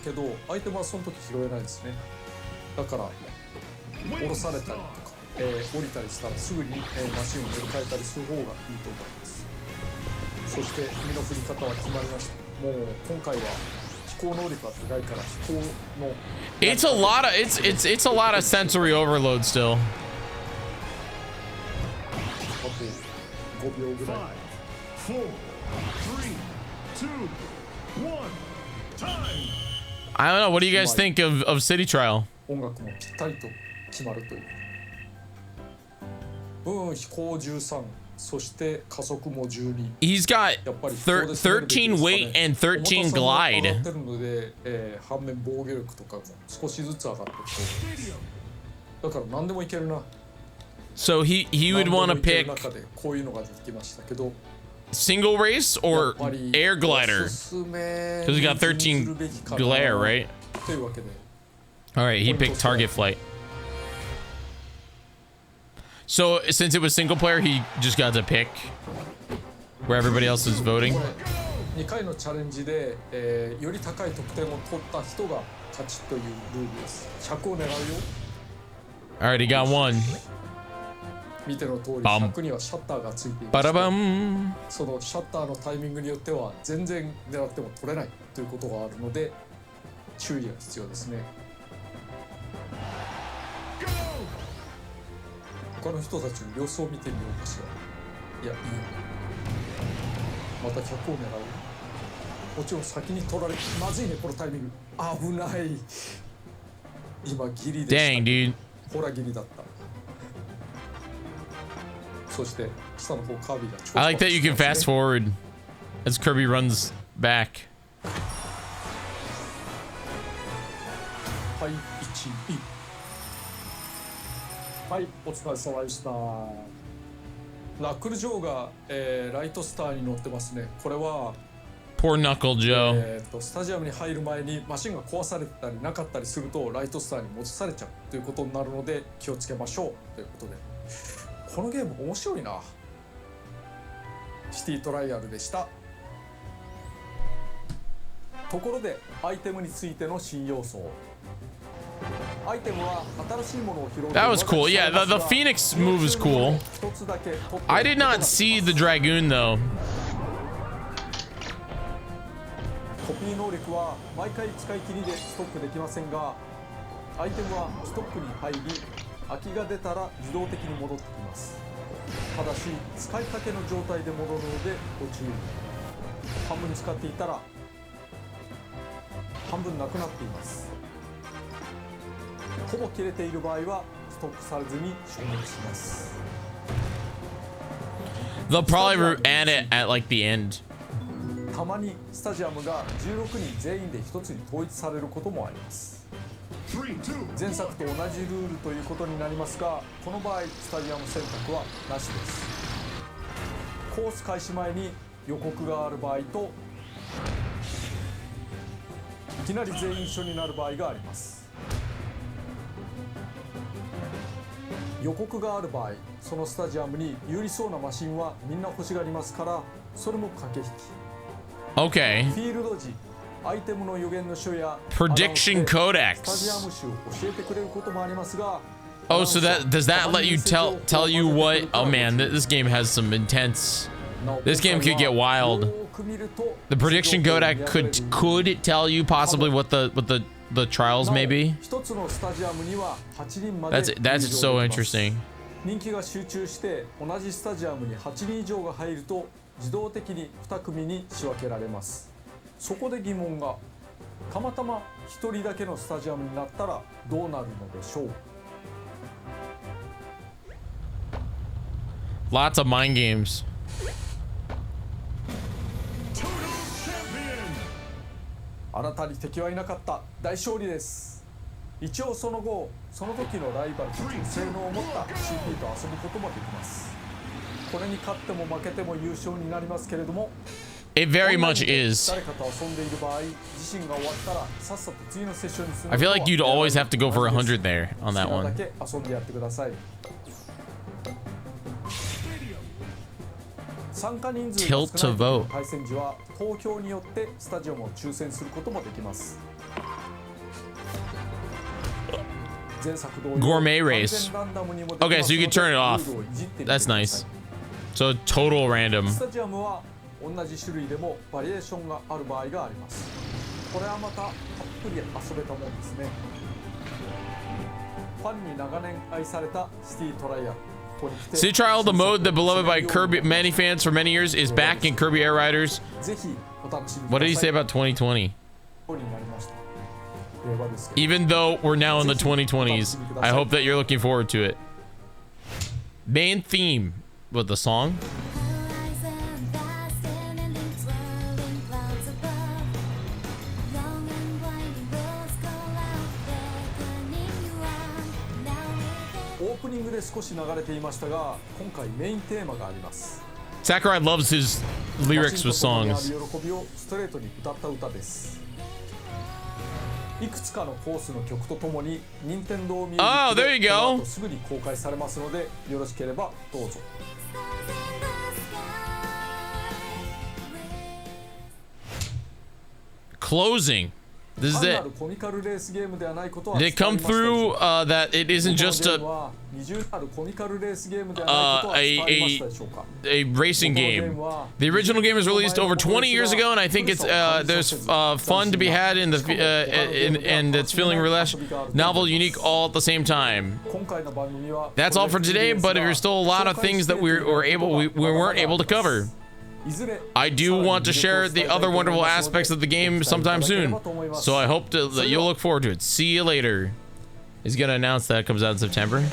けどアイテムはその時拾えないですね。だから降ろされたりとか、降りたりしたらすぐに、マシンを乗り換えたりする方がいいと思います。そして身の振り方は決まりました。もう今回は飛行能力は高いから飛行の It's a lot of sensory overload still. あと5秒ぐらい。 5, 4, 3, 2, 1, time! I don't know. What do you guys think of City Trial? 音楽もぴったりと決まるという。飛行13、そして加速も12。He's got やっぱり13 weight and 13 glide. 重さも上がってるので、反面防御力とかも少しずつ上がってると。だから何でもいけるな。 So he would want to pick 中でこういうのが出てきましたけど。 single race or air glider? Because he got 13 glare, right? というわけで。All right, he picked target flight. So since it was single player, he just got to pick where everybody else is voting. 2回のチャレンジで、より高い得点を取った人が勝ちというルールです。100を狙うよ。 All right, he got one. 見ての通り100にはシャッターがついていまして、そのシャッターのタイミングによっては全然狙っても取れないということがあるので注意が必要ですね。他の人たちの様子を見てみようかしら。いや、いいよ。また100を狙う。もちろん先に取られてまずいね、このタイミング。危ない。今ギリでした。 Dang, dude. ほらギリだった。そして下の方カービィが。I like that you can fast forward as Kirby runs back. はい、1位。はい、お疲れ様でした。ナックル・ジョーが、ライトスターに乗ってますね。これは Poor Knuckle Joe. スタジアムに入る前にマシンが壊されたりなかったりするとライトスターに戻されちゃうということになるので気をつけましょうということで、このゲーム面白いな。シティトライアルでした。ところでアイテムについての新要素。アイテムは新しいものを拾う。 That was cool. Yeah, the Phoenix move is cool. I did not see the Dragoon though. コピー能力は毎回使い切りでストックできませんが、アイテムはストックに入り空きが出たら自動的に戻ってきます。ただし使いかけの状態で戻るのでご注意。半分使っていたら半分なくなっています。ほぼ切れている場合はストックされずに消滅します。 They'll probably add it at like the end. たまにスタジアムが16人全員で一つに統一されることもあります。前作と同じルールということになりますが、この場合スタジアム選択はなしです。コース開始前に予告がある場合といきなり全員一緒になる場合があります。予告がある場合、そのスタジアムに有利そうなマシンはみんな欲しがりますから、それも駆け引き。Okay. フィールド時、アイテムの予言の書や Prediction スタジア Codex. ム種を教えてくれることもありますが、 Oh, so that does that let you tell you what? Oh man, this game has some intense. This game could get wild. The prediction codex could tell you possibly what the trials may be. That's so interesting. 人気が集中して同じスタジアムに8人以上が入ると自動的に2組に仕分けられます。そこで疑問が、たまたま1人だけのスタジアムになったらどうなるのでしょう。 Lots of mind games. あなたに敵はいなかった。大勝利です。一応その後、その時のライバルたちの性能を持った CP と遊ぶこともできます。これに勝っても負けても優勝になりますけれども、 It very much is. 誰かと遊んでいる場合、自身が終わったらさっさと次のセッションに進む。 I feel like you'd always have to go for 100 there on that 好きなだ one. け遊んでやってください。参加人数が少ない時の対戦時は投票によってスタジアムを抽選することもできます。 Gourmet race. Okay, so you can turn it off. That's nice. So total random. スタジアムは同じ種類でもバリエーションがある場合があります。これはまたたっぷり遊べたもんですね。ファンに長年愛されたシティトライアル。 City Trial, the mode that beloved by Kirby, many fans for many years, is back in Kirby Air Riders. What did he say about 2020? Even though we're now in the 2020s, I hope that you're looking forward to it. Main theme with the song. Sakurai loves his lyrics with songs. Oh, there you go. Closing. This is it. Did it come through that it isn't just a racing game? The original game was released over 20 years ago, and I think it's there's fun to be had in the and it's feeling relaxed, novel, unique, all at the same time. That's all for today. But there's still a lot of things that we weren't able to cover. I do want to share the other wonderful aspects of the game sometime soon, so I hope that you'll look forward to it. See you later. He's gonna announce that it comes out in September.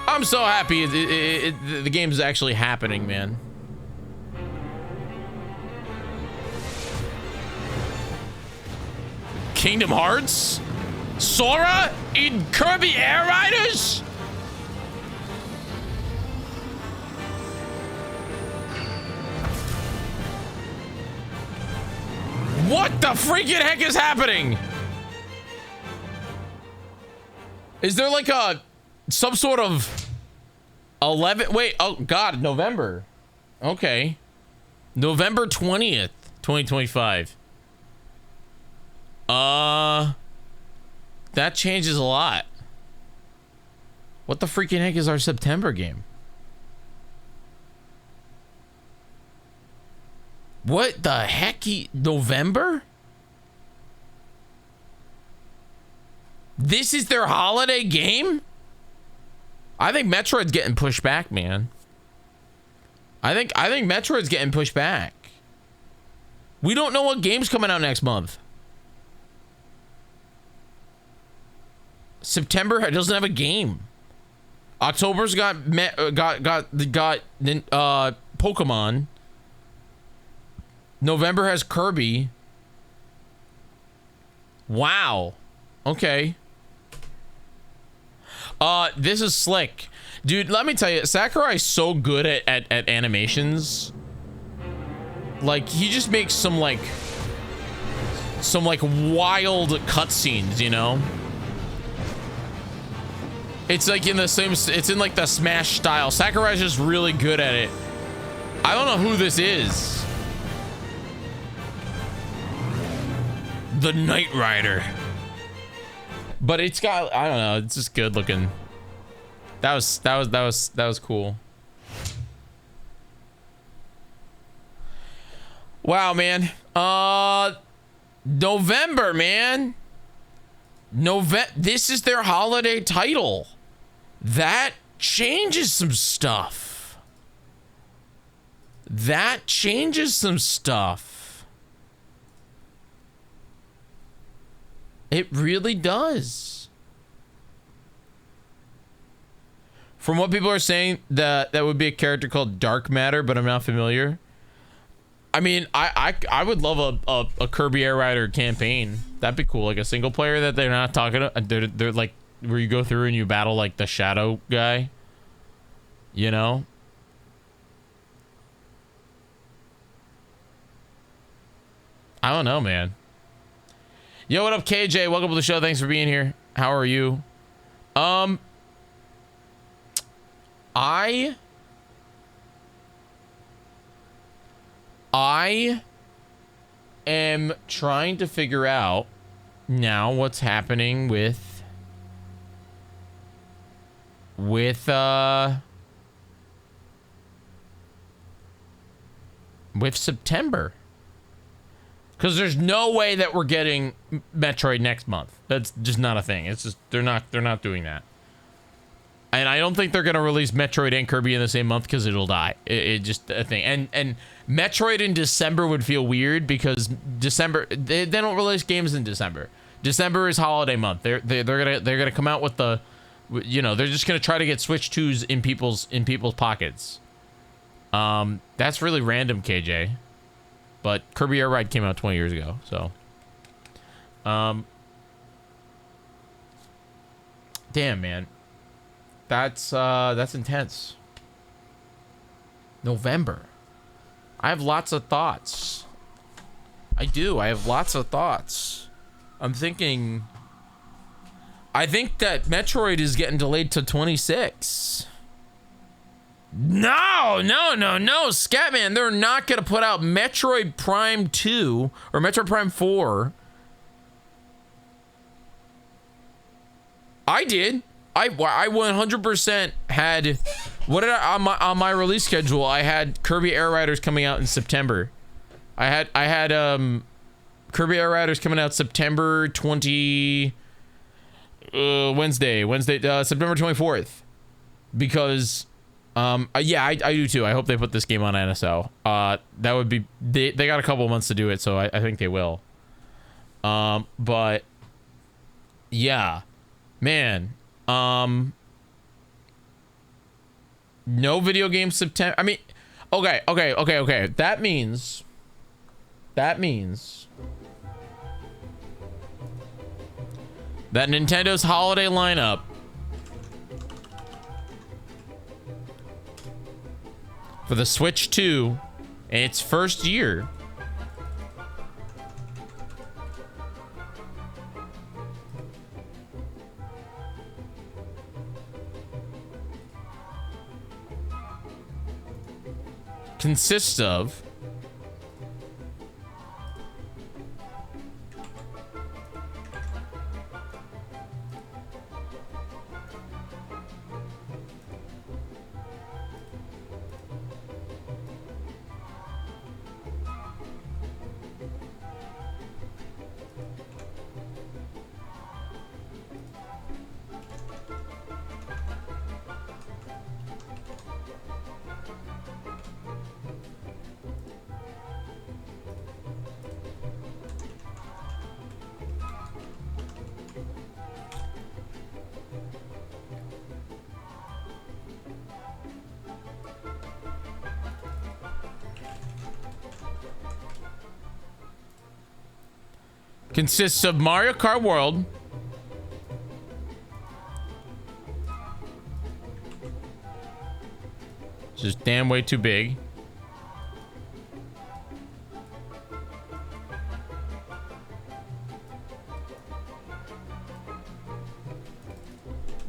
I'm so happy the game's actually happening, man. Kingdom Hearts? Sora in Kirby Air Riders? What the freaking heck is happening? Is there like some sort of 11, wait, oh god, November. Okay. November 20th, 2025. That changes a lot. What the freaking heck is our September game? What the heck? November? This is their holiday game? I think Metroid's getting pushed back, man. I think Metroid's getting pushed back. We don't know what game's coming out next month. September doesn't have a game. October's got Pokemon. November has Kirby. Wow. Okay. This is slick. Dude, let me tell you, Sakurai's so good at animations. Like, he just makes some like wild cutscenes, you know? It's like in the same, it's in like the Smash style. Sakurai's just really good at it. I don't know who this is. The Knight Rider. But it's got, I don't know, it's just good looking. That was cool. Wow, man. November, man. This is their holiday title. That changes some stuff. That changes some stuff. It really does. From what people are saying, that would be a character called Dark Matter, but I'm not familiar. I mean, I would love a Kirby Air Rider campaign. That'd be cool, like a single player that they're not talking to. They're like where you go through and you battle like the shadow guy. You know? I don't know, man. Yo, what up, KJ? Welcome to the show. Thanks for being here. How are you? I am trying to figure out now what's happening with September. Because there's no way that we're getting Metroid next month. That's just not a thing. It's just they're not doing that. And I don't think they're gonna release Metroid and Kirby in the same month because it'll die. It just a thing. And Metroid in December would feel weird because December they don't release games in December. December is holiday month. They're gonna come out with the, you know, they're just gonna try to get Switch 2s in people's pockets. That's really random, KJ. But Kirby Air Ride came out 20 years ago, so. Damn, man. That's intense. November. I have lots of thoughts. I do. I have lots of thoughts. I'm thinking. I think that Metroid is getting delayed to 26. No, Scatman. They're not going to put out Metroid Prime 2 or Metroid Prime 4. I did. I 100% had, what did I, on my release schedule, I had Kirby Air Riders coming out in September. I had Kirby Air Riders coming out September 20 Wednesday, September 24th. Because yeah, I do too. I hope they put this game on NSO. That would be, they got a couple months to do it, so I think they will. But yeah, man. No video game September. I mean, okay. That means that Nintendo's holiday lineup for the Switch 2 in its first year consists of consists of Mario Kart World, which is damn way too big,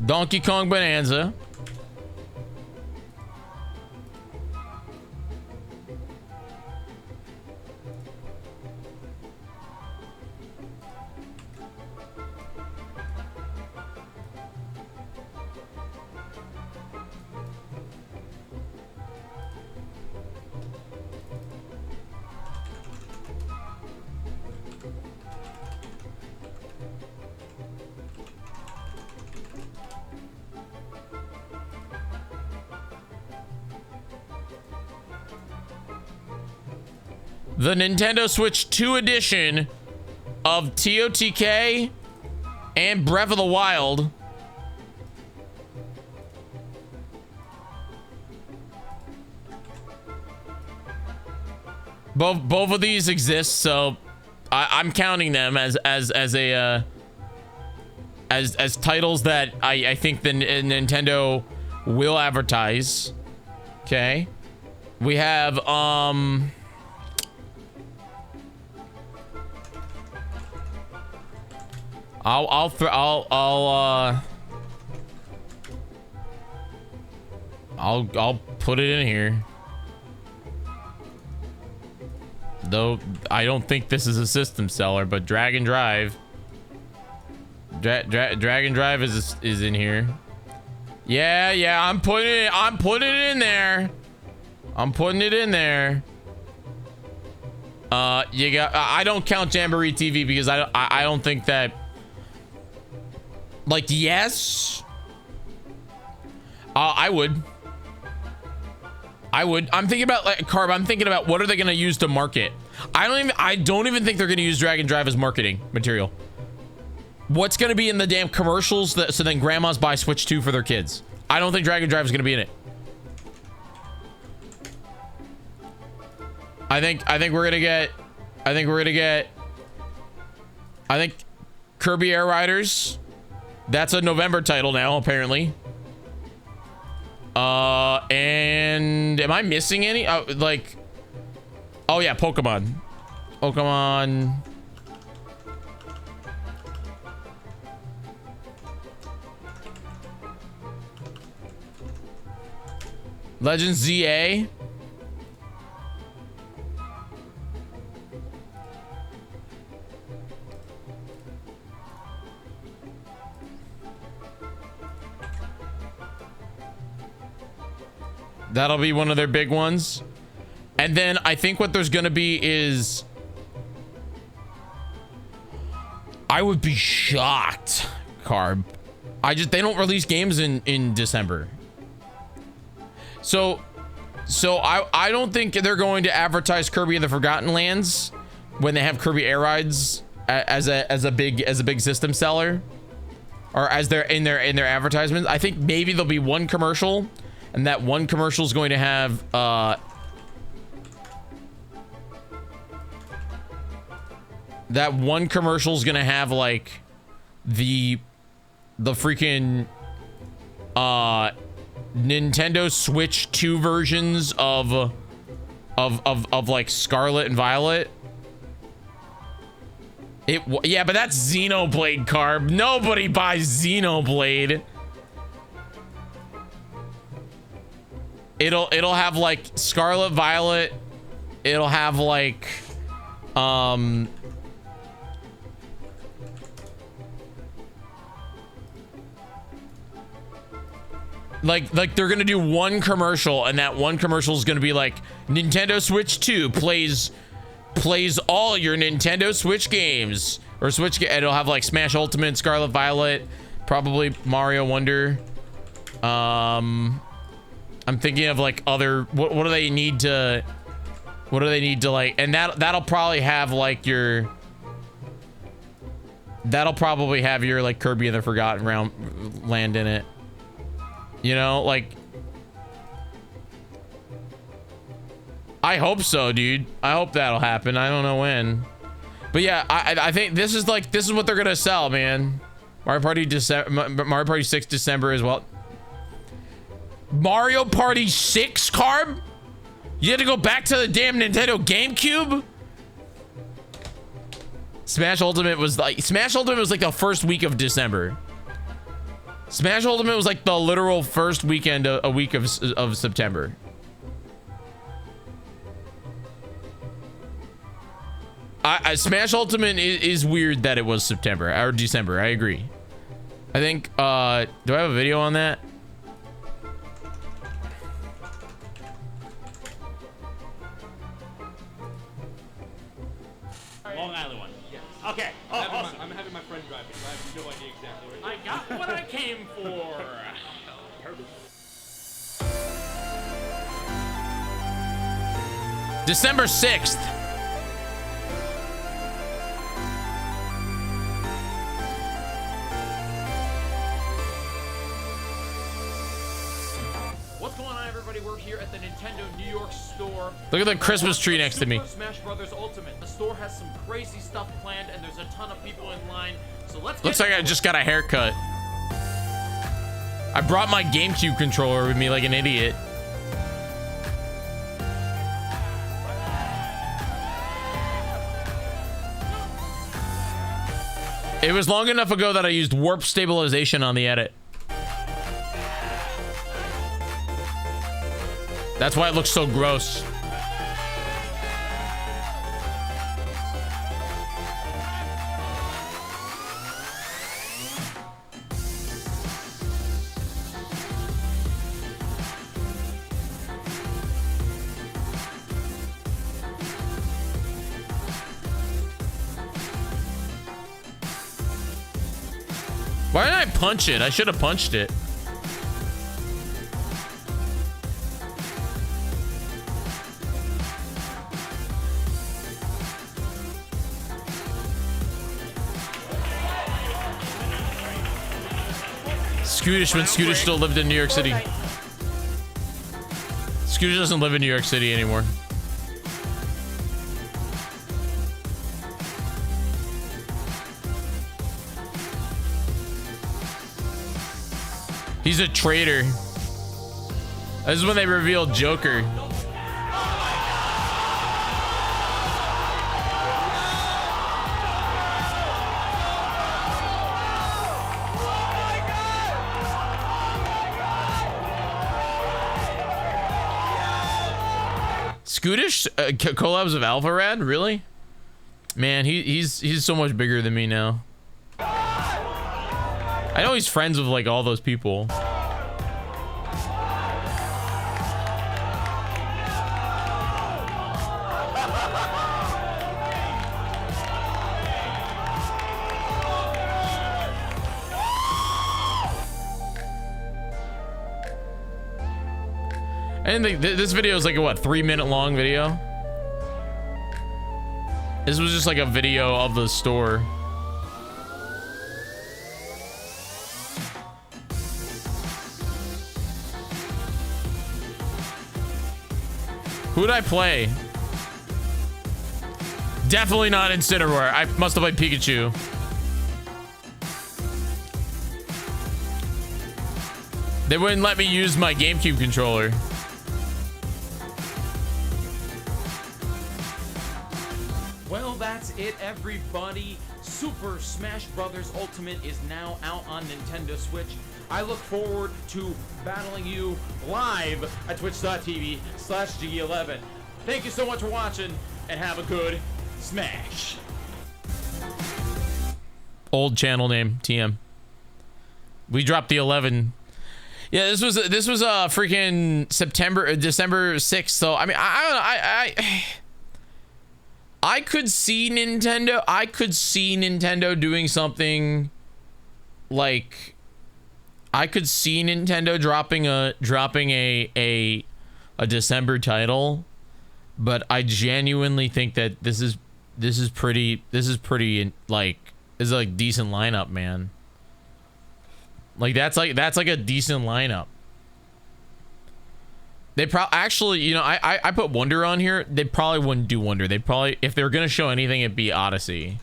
Donkey Kong Bonanza. The Nintendo Switch 2 edition of TOTK and Breath of the Wild. Both of these exist, so I'm counting them as titles that I think the Nintendo will advertise. Okay, we have I'll put it in here. Though I don't think this is a system seller, but Dragon Drive. Dragon Drive is in here. Yeah, I'm putting it in there. I'm putting it in there. You got I don't count Jamboree TV because I don't think that, like, yes. I would. I'm thinking about, like, Carb, I'm thinking about what are they going to use to market. I don't even think they're going to use Dragon Drive as marketing material. What's going to be in the damn commercials so then grandmas buy Switch 2 for their kids? I don't think Dragon Drive is going to be in it. I think we're going to get Kirby Air Riders. That's a November title now, apparently. And am I missing any? Oh yeah, Pokemon. Legends ZA. That'll be one of their big ones. And then I think what there's gonna be is, I would be shocked, Carb. They don't release games in December. So I don't think they're going to advertise Kirby and the Forgotten Lands when they have Kirby Air Rides as a big system seller, or as they're in their advertisements. I think maybe there'll be one commercial, and that one commercial is going to have like the freaking Nintendo Switch 2 versions of like Scarlet and Violet. Yeah, but that's Xenoblade, Carb. Nobody buys Xenoblade. It'll have like Scarlet, Violet. It'll have like like they're gonna do one commercial, and that one commercial is gonna be like Nintendo Switch 2 plays all your Nintendo Switch games, or it'll have like Smash Ultimate, Scarlet Violet, probably Mario Wonder. I'm thinking of like other, what do they need to like, and that'll probably have like your like Kirby and the Forgotten Land in it. You know, like, I hope so, dude. I hope that'll happen. I don't know when, but yeah, I think this is what they're gonna sell, man. Mario Party 6 December as well. Mario Party 6, Carb? You had to go back to the damn Nintendo GameCube? Smash Ultimate was like the first week of December. Smash Ultimate was like the literal first weekend, a week of September. Smash Ultimate is weird that it was September or December. I agree. I think, do I have a video on that? Long Island one. Yes. Okay. Awesome. I'm having my friend drive it, so I have no idea exactly where I got what I came for. Perfect. December 6th. What's going on, everybody? We're here at the Nintendo New York store. Look at the Christmas tree next to me. Super Smash Brothers Ultimate. The store has some crazy stuff planned, and there's a ton of people in line. So let's get Looks like I just got a haircut. I brought my GameCube controller with me like an idiot. It was long enough ago that I used warp stabilization on the edit. That's why it looks so gross. Why didn't I punch it? I should have punched it. Scootish when Scootish still lived in New York City. Scootish doesn't live in New York City anymore. He's a traitor. This is when they revealed Joker. Scootish collabs of Alpharad, really? Man, he's so much bigger than me now. I know he's friends with like all those people. And this video is like a what, 3-minute long video? This was just like a video of the store. Who'd I play? Definitely not Incineroar. I must have played Pikachu. They wouldn't let me use my GameCube controller. Well, that's it, everybody. Super Smash Brothers Ultimate is now out on Nintendo Switch. I look forward to battling you live at twitch.tv/Jyggy11. Thank you so much for watching, and have a good Smash. Old channel name, TM. We dropped the 11. Yeah, this was freaking December 6th. So I mean, I could see Nintendo. I could see Nintendo doing something like. I could see Nintendo dropping a December title, but I genuinely think that this is pretty like is a decent lineup, man. Like that's like a decent lineup. They probably actually, you know, I put Wonder on here. They probably wouldn't do Wonder. They probably, if they're gonna show anything, it'd be Odyssey.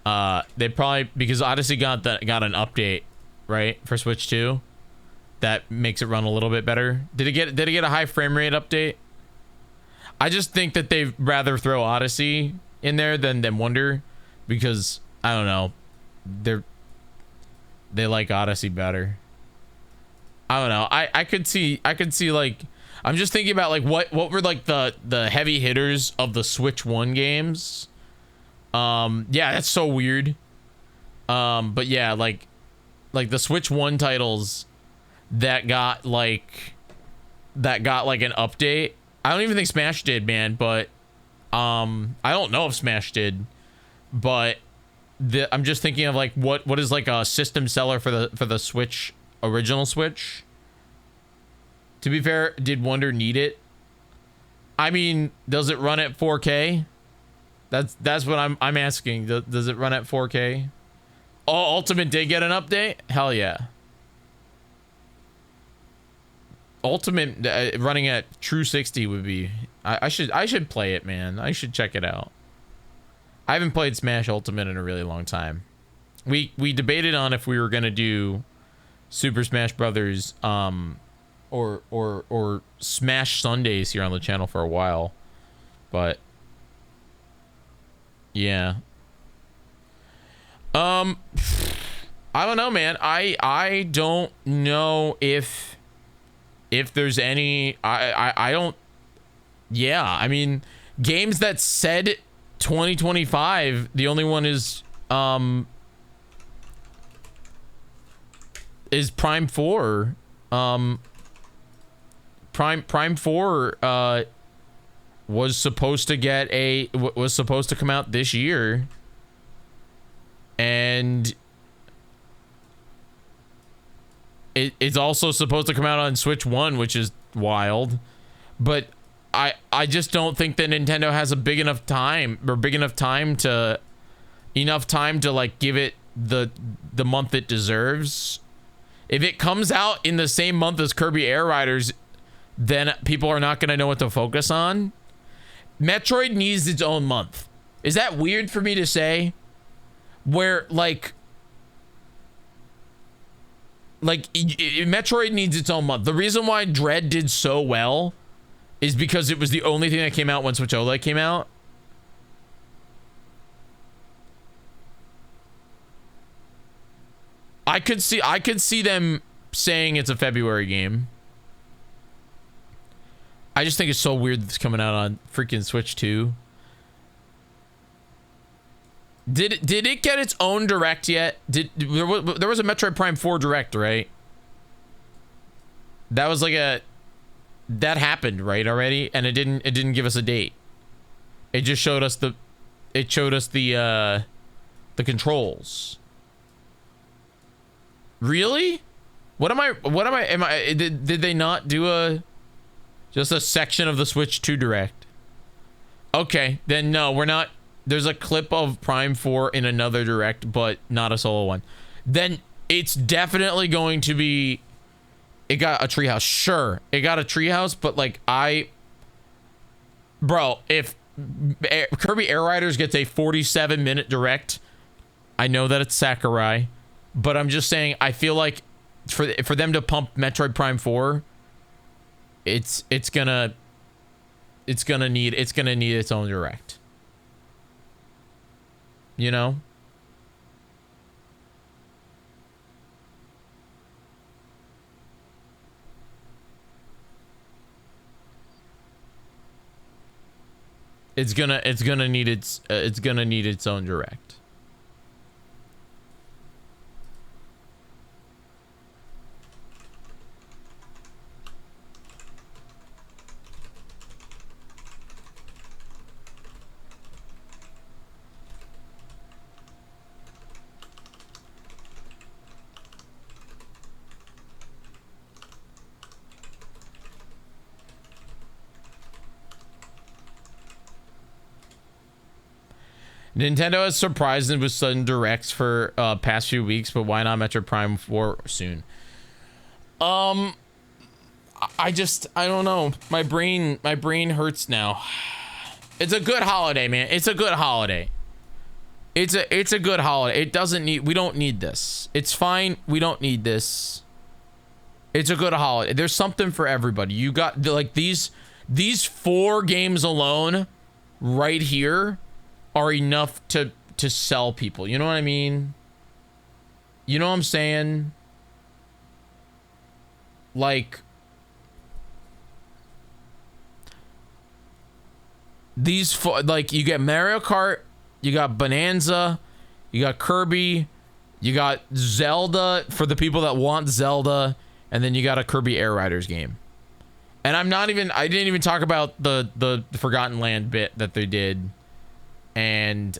They probably, because Odyssey got an update, right, for Switch 2 that makes it run a little bit better. Did it get a high frame rate update? I just think that they'd rather throw Odyssey in there than Wonder, because I don't know, they like Odyssey better. I don't know. I could see like, I'm just thinking about like what were like the heavy hitters of the Switch 1 games. Yeah, that's so weird. But yeah, like the Switch 1 titles that got like an update. I don't even think Smash did, man, but I don't know if Smash did, but I'm just thinking of like what is like a system seller for the Switch, original Switch. To be fair, did Wonder need it? I mean, does it run at 4K? That's what I'm asking. Does it run at 4K? Oh, Ultimate did get an update? Hell yeah. Ultimate running at true 60 would be. I should play it, man. I should check it out. I haven't played Smash Ultimate in a really long time. We debated on if we were gonna do Super Smash Brothers or Smash Sundays here on the channel for a while, but yeah. I don't know, man. I don't know if there's any. I don't. Yeah, I mean, games that said 2025. The only one is Prime 4. Prime 4 was supposed to come out this year, and it's also supposed to come out on Switch 1, which is wild. But I just don't think that Nintendo has a big enough time to like give it the month it deserves. If it comes out in the same month as Kirby Air Riders, then people are not going to know what to focus on. Metroid needs its own month. Is that weird for me to say? Where like Metroid needs its own month. The reason why Dread did so well is because it was the only thing that came out when Switch OLED came out. I could see them saying it's a February game. I just think it's so weird that it's coming out on freaking Switch 2. Did it get its own direct yet? There was a Metroid Prime 4 direct, right? That was like that happened, right, already, and it didn't give us a date. It just showed us the controls. Really? Did they not do just a section of the Switch 2 direct? Okay, then no, we're not. There's a clip of Prime 4 in another direct, but not a solo one. Then it's definitely going to be. It got a treehouse. Sure, it got a treehouse, but like bro, if Kirby Air Riders gets a 47-minute direct, I know that it's Sakurai, but I'm just saying I feel like for them to pump Metroid Prime 4, it's gonna need its own direct. You know? It's gonna need its own direct. Nintendo has surprised them with sudden directs for past few weeks, but why not Metroid Prime 4 soon? I don't know. My brain hurts now. It's a good holiday, man. It's a good holiday. It's a good holiday. We don't need this. It's fine. We don't need this. It's a good holiday. There's something for everybody. You got like these 4 games alone right here are enough to sell people. You know what I mean? You know what I'm saying? Like, like, you get Mario Kart, you got Bonanza, you got Kirby, you got Zelda for the people that want Zelda, and then you got a Kirby Air Riders game. And I didn't even talk about the Forgotten Land bit that they did. And,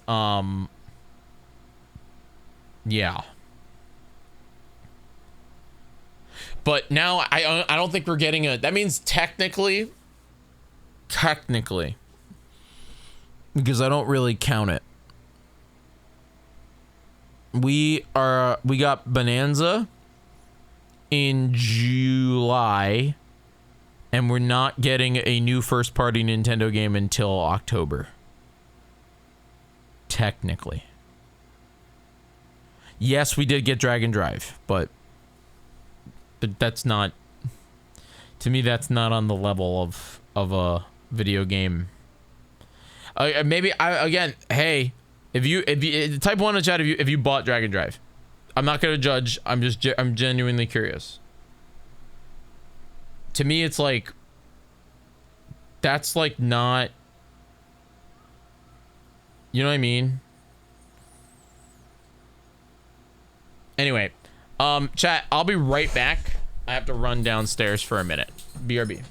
yeah. But now I don't think we're getting that means technically, because I don't really count it. We got Bonanza in July, and we're not getting a new first-party Nintendo game until October. Technically. Yes, we did get Dragon Drive, but that's not, to me, that's not on the level of a video game. Maybe again, hey, if you type 1 in the chat if you bought Dragon Drive. I'm not gonna judge. I'm genuinely curious. To me, it's like, that's like not, you know what I mean? Anyway, chat, I'll be right back. I have to run downstairs for a minute. BRB.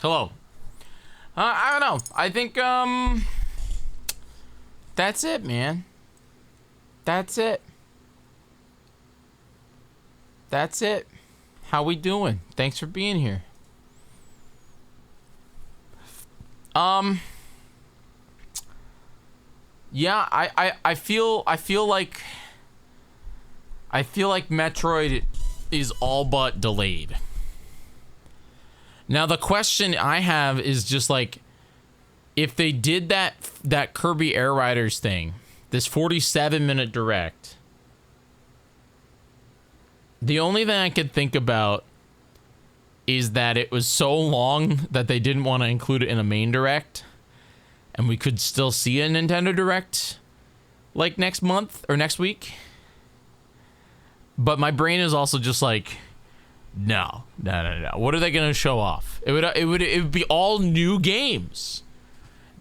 Hello. I don't know. I think that's it, man. That's it. That's it. How we doing? Thanks for being here. Yeah, I feel like Metroid is all but delayed. Now the question I have is just like, if they did that Kirby Air Riders thing, this 47-minute direct, the only thing I could think about is that it was so long that they didn't want to include it in a main direct, and we could still see a Nintendo Direct like next month or next week. But my brain is also just like, no. What are they gonna show off? It would be all new games.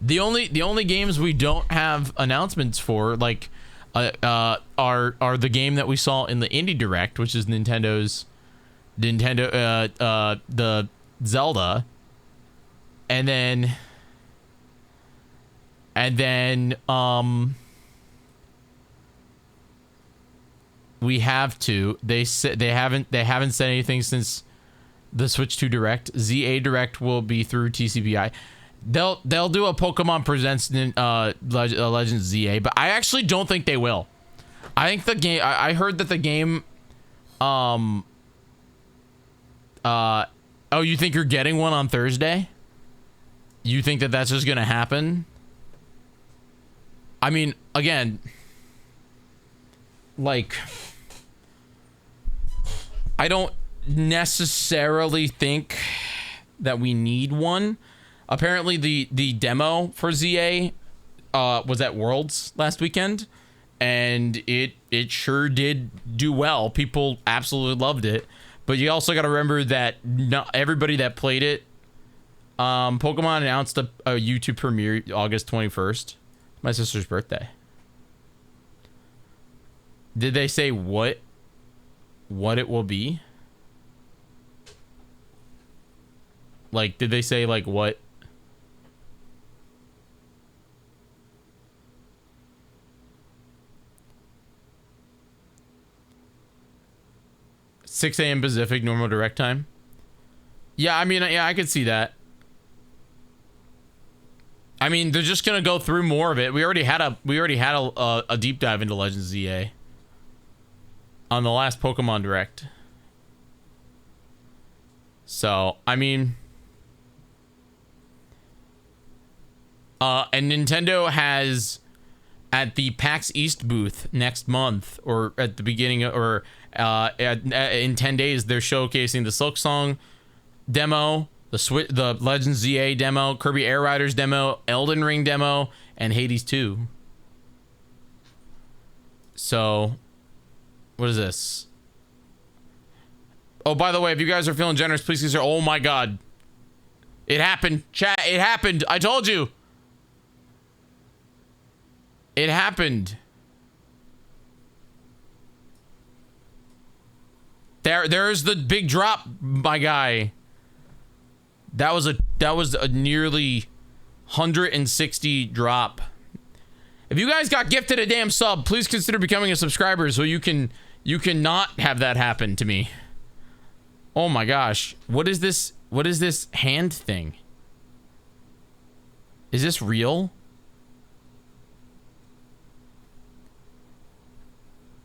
The only games we don't have announcements for, like, are the game that we saw in the Indie Direct, which is the Zelda, and then we have to. They haven't said anything since the Switch 2 Direct. ZA Direct will be through TCPI. They'll do a Pokemon Presents Legends ZA, but I actually don't think they will. I think the game. I heard that the game. Oh, you think you're getting one on Thursday? You think that that's just gonna happen? I mean, again, like, I don't necessarily think that we need one. Apparently the demo for ZA was at Worlds last weekend, and it sure did do well. People absolutely loved it. But you also got to remember that not everybody that played it, Pokemon announced a YouTube premiere August 21st, my sister's birthday. Did they say what it will be? Like, did they say like what? 6 a.m. Pacific, normal direct time. Yeah, I mean, yeah, I could see that. I mean, they're just gonna go through more of it. We already had a deep dive into Legends ZA on the last Pokemon Direct. So, I mean, and Nintendo has, at the PAX East booth next month, or at the beginning, or in 10 days, they're showcasing the Silksong demo, the Legends ZA demo, Kirby Air Riders demo, Elden Ring demo, and Hades 2. So, what is this? Oh, by the way, if you guys are feeling generous, please consider. Oh my God, it happened, chat. It happened. I told you. It happened. There's the big drop, my guy. That was a nearly 160 drop. If you guys got gifted a damn sub, please consider becoming a subscriber so you can not have that happen to me. Oh my gosh. What is this? What is this hand thing? Is this real?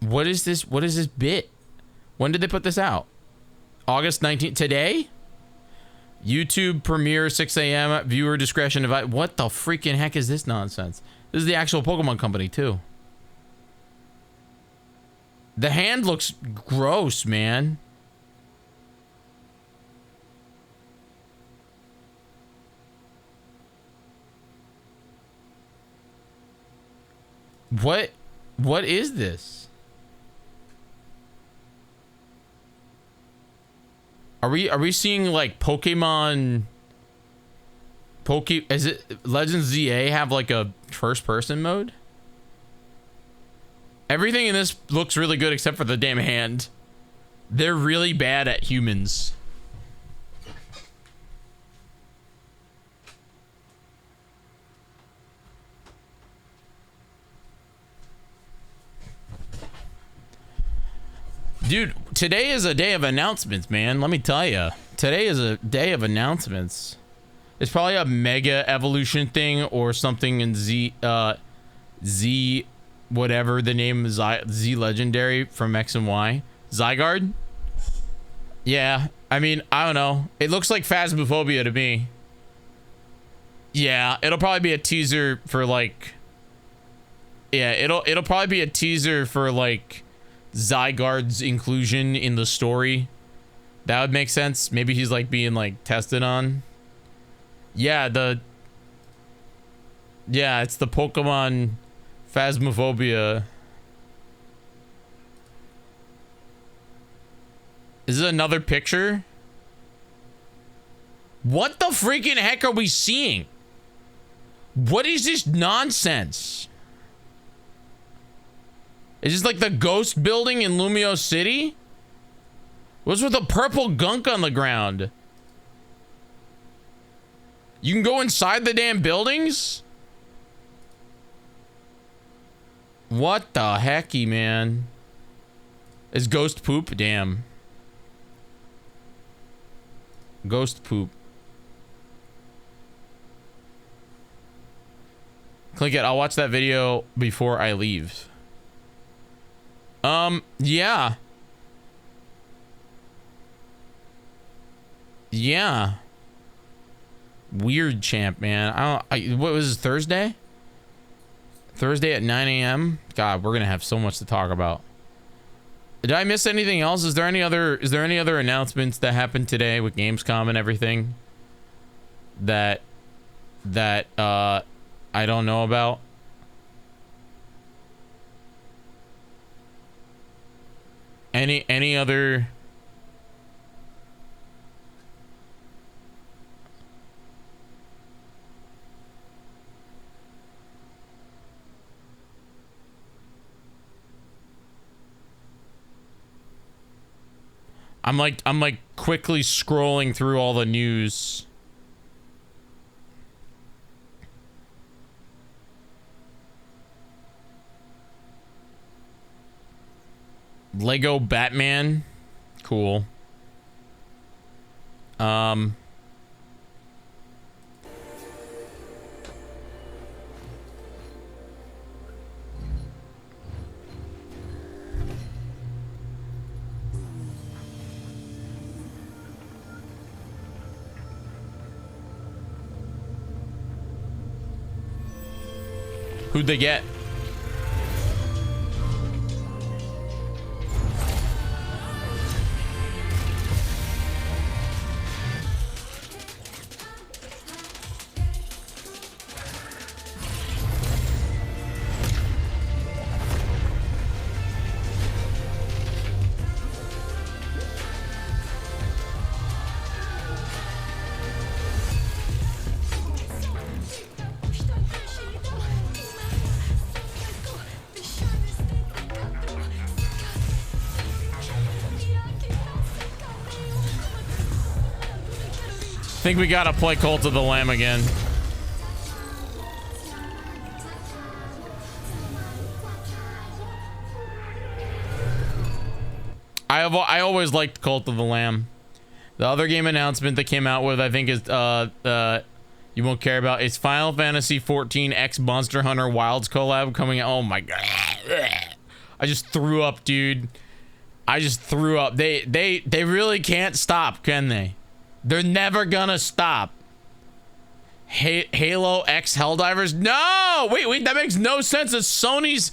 What is this? What is this bit? When did they put this out? August 19th. Today? YouTube premiere 6 a.m. Viewer discretion advised. What the freaking heck is this nonsense? This is the actual Pokemon company too. The hand looks gross, man. What is this? Are we seeing like Pokemon? Is it Legends ZA have like a first person mode? Everything in this looks really good except for the damn hand. They're really bad at humans. Dude, today is a day of announcements, man. Let me tell you. Today is a day of announcements. It's probably a mega evolution thing or something in Z whatever the name is, Z Legendary from X and Y. Zygarde? Yeah, I mean, I don't know. It looks like Phasmophobia to me. Yeah, it'll probably be a teaser for like... Yeah, it'll probably be a teaser for like Zygarde's inclusion in the story. That would make sense. Maybe he's like being like tested on. Yeah, it's the Pokemon Phasmophobia. Is it another picture? What the freaking heck are we seeing? What is this nonsense? Is this like the ghost building in Lumio City? What's with the purple gunk on the ground? You can go inside the damn buildings? What the hecky, man? Is ghost poop? Damn. Ghost poop. Click it. I'll watch that video before I leave. Yeah. Yeah. Weird champ, man. What was it, Thursday? Thursday at 9 a.m. God, we're gonna have so much to talk about. Did I miss anything else? Is there any other announcements that happened today with Gamescom and everything that I don't know about? Any other? I'm like quickly scrolling through all the news. Lego Batman. Cool. Who'd they get? I think we gotta play Cult of the Lamb again. I always liked Cult of the Lamb. The other game announcement that came out with, I think, is you won't care about. It's Final Fantasy 14 X Monster Hunter Wilds collab coming out. Oh my god! I just threw up, dude. I just threw up. They really can't stop, can they? They're never gonna stop. Halo X Helldivers? No! Wait, that makes no sense. It's Sony's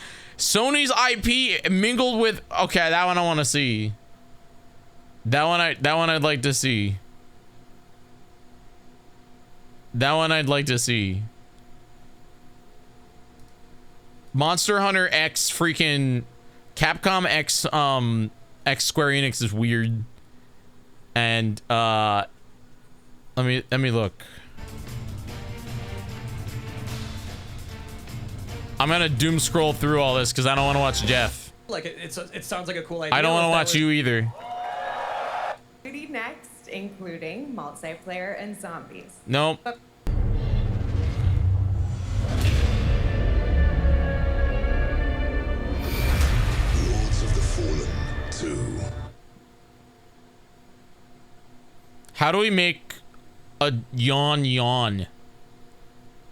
IP mingled with... Okay, that one I want to see. That one I'd like to see. That one I'd like to see. Monster Hunter X freaking Capcom X X Square Enix is weird. And let me look. I'm gonna doom scroll through all this because I don't want to watch Jeff. Like it sounds like a cool idea. I don't want to watch you either. Next, including multiplayer and zombies. Nope. Lords of the Fallen 2. How do we make a yawn?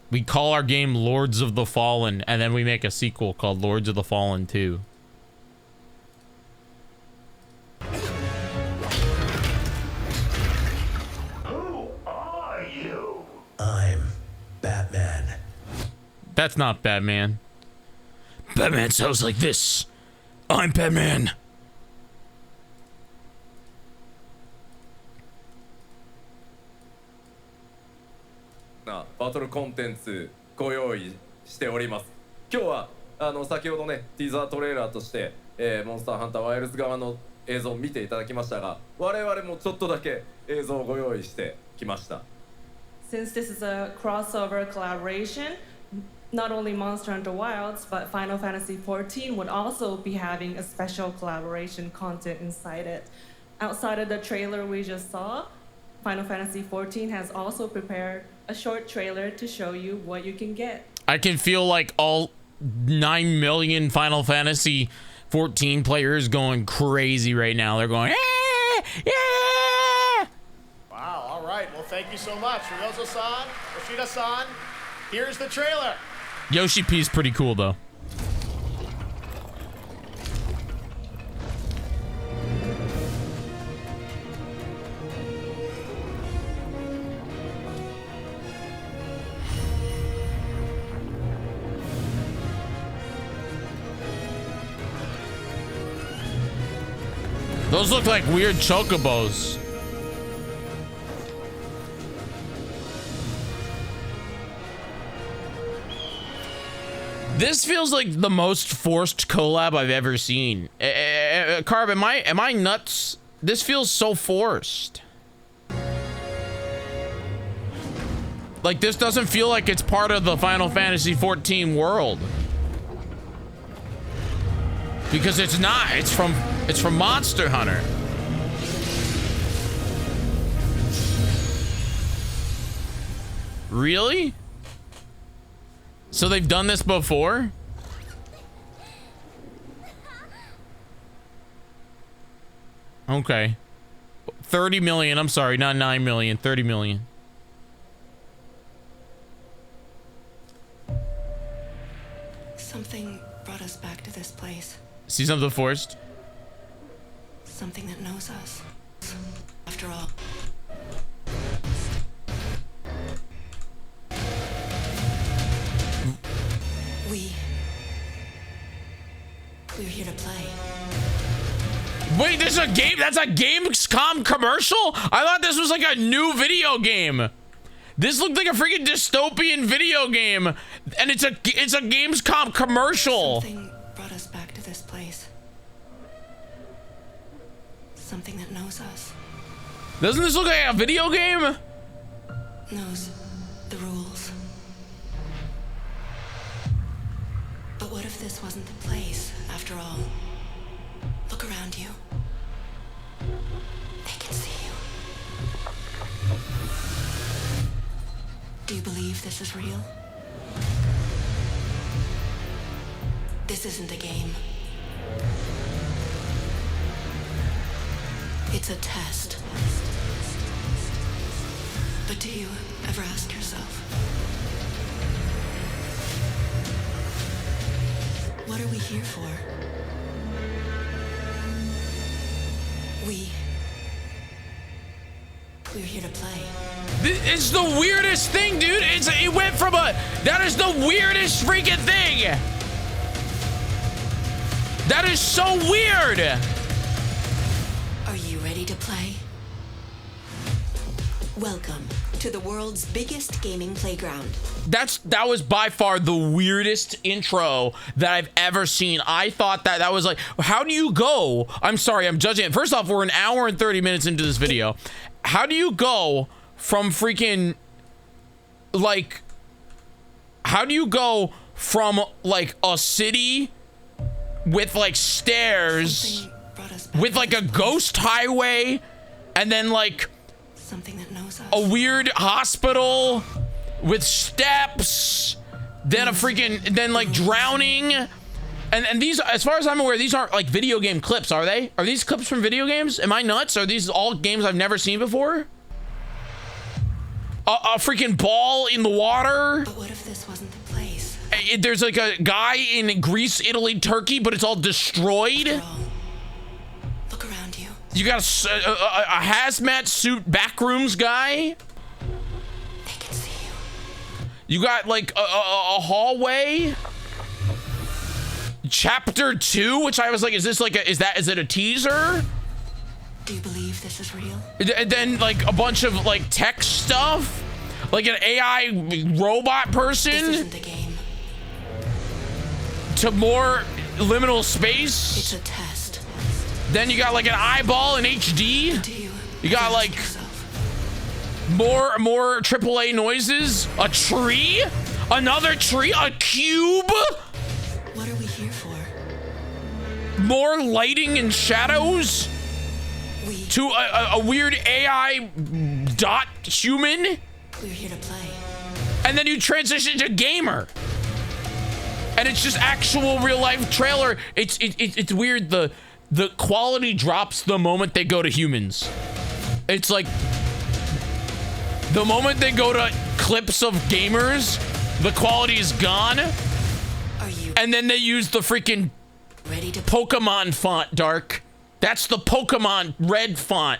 We call our game Lords of the Fallen, and then we make a sequel called Lords of the Fallen 2. Who are you? I'm Batman. That's not Batman. Batman sounds like this. I'm Batman.なバトルコンテンツご用意しております。今日は先ほどねティーザートレーラーとして、モンスターハンターワイルズ側の映像を見ていただきましたが、我々もちょっとだけ映像をご用意してきました。Since this is a crossover collaboration, not only Monster Hunter Wilds, but Final Fantasy XIV would also be having a special collaboration content inside it. Outside of the trailer we just saw, Final Fantasy XIV has also prepared a short trailer to show you what you can get. I can feel like all 9 million Final Fantasy 14 players going crazy right now. They're going, yeah! Wow, all right. Well, thank you so much. Ryozo-san, Yoshida-san, here's the trailer. Yoshi P's pretty cool, though. Those look like weird chocobos. This feels like the most forced collab I've ever seen. Carb, am I nuts? This feels so forced. Like, this doesn't feel like it's part of the Final Fantasy XIV world. Because it's not. It's from Monster Hunter. Really? So they've done this before? Okay. 30 million. I'm sorry, not 9 million. 30 million. Something brought us back to this place. See something forced? Something that knows us. After all. We're here to play. Wait, this is a game? That's a Gamescom commercial? I thought this was like a new video game. This looked like a freaking dystopian video game, and it's a Gamescom commercial. Something brought us back to this place. Something that knows us. Doesn't this look like a video game? Knows the rules. But what if this wasn't the place, after all? Look around you. They can see you. Do you believe this is real? This isn't a game. It's a test. But do you ever ask yourself, what are we here for? We're here to play. It's the weirdest thing, dude. It went from that is the weirdest freaking thing. That is so weird. Are you ready to play? Welcome to the world's biggest gaming playground. That was by far the weirdest intro that I've ever seen. I thought that was like, how do you go? I'm sorry, I'm judging it. First off, we're an hour and 30 minutes into this video. How do you go from freaking, like, how do you go from like a city with like stairs with like a ghost highway and then like something that knows us, a weird hospital with steps, then a freaking, then like drowning, and these, as far as I'm aware, these aren't like video game clips, are they? Are these clips from video games? Am I nuts? Are these all games I've never seen before? a freaking ball in the water. But what if this wasn't the place? There's like a guy in Greece, Italy, Turkey, but it's all destroyed. Look around you. You got a hazmat suit backrooms guy. They can see you. You got like a hallway. Chapter 2, which I was like, is this like is it a teaser? Do you believe this is real? And then like a bunch of like tech stuff, like an AI robot person. This isn't a game. To more liminal space. It's a test. Then you got like an eyeball in HD. You got like more AAA noises. A tree, another tree, a cube. What are we here for? More lighting and shadows. To a weird AI dot human. We're here to play. And then you transition to gamer. And it's just actual real life trailer. It's weird. The quality drops the moment they go to humans. It's like the moment they go to clips of gamers, the quality is gone. And then they use the freaking Pokemon font, Dark. That's the Pokemon red font.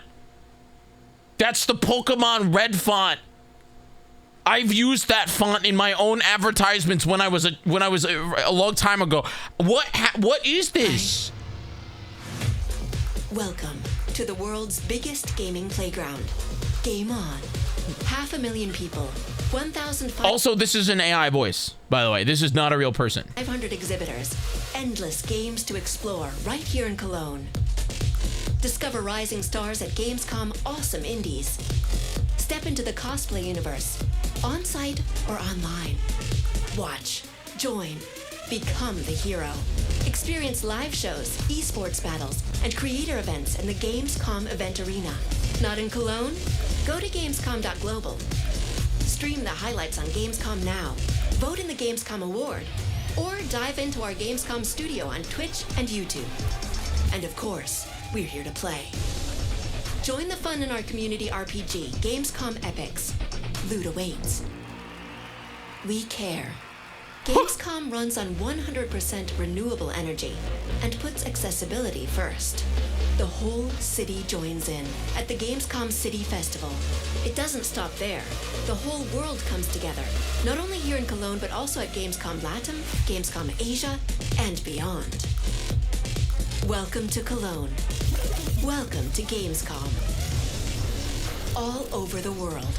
That's the Pokemon red font. I've used that font in my own advertisements when I was a long time ago. What is this? Welcome to the world's biggest gaming playground. Game on. 500,000 people. 1,500. Also, this is an AI voice, by the way. This is not a real person. 500 exhibitors. Endless games to explore right here in Cologne. Discover rising stars at Gamescom Awesome Indies. Step into the cosplay universe, on-site or online. Watch, join, become the hero. Experience live shows, esports battles, and creator events in the Gamescom event arena. Not in Cologne? Go to Gamescom.global. Stream the highlights on Gamescom Now. Vote in the Gamescom Award. Or dive into our Gamescom studio on Twitch and YouTube. And of course, we're here to play. Join the fun in our community RPG, Gamescom Epics. Loot awaits. We care. Gamescom runs on 100% renewable energy and puts accessibility first. The whole city joins in at the Gamescom City Festival. It doesn't stop there. The whole world comes together, not only here in Cologne, but also at Gamescom Latam, Gamescom Asia, and beyond. Welcome to Cologne. Welcome to Gamescom. All over the world.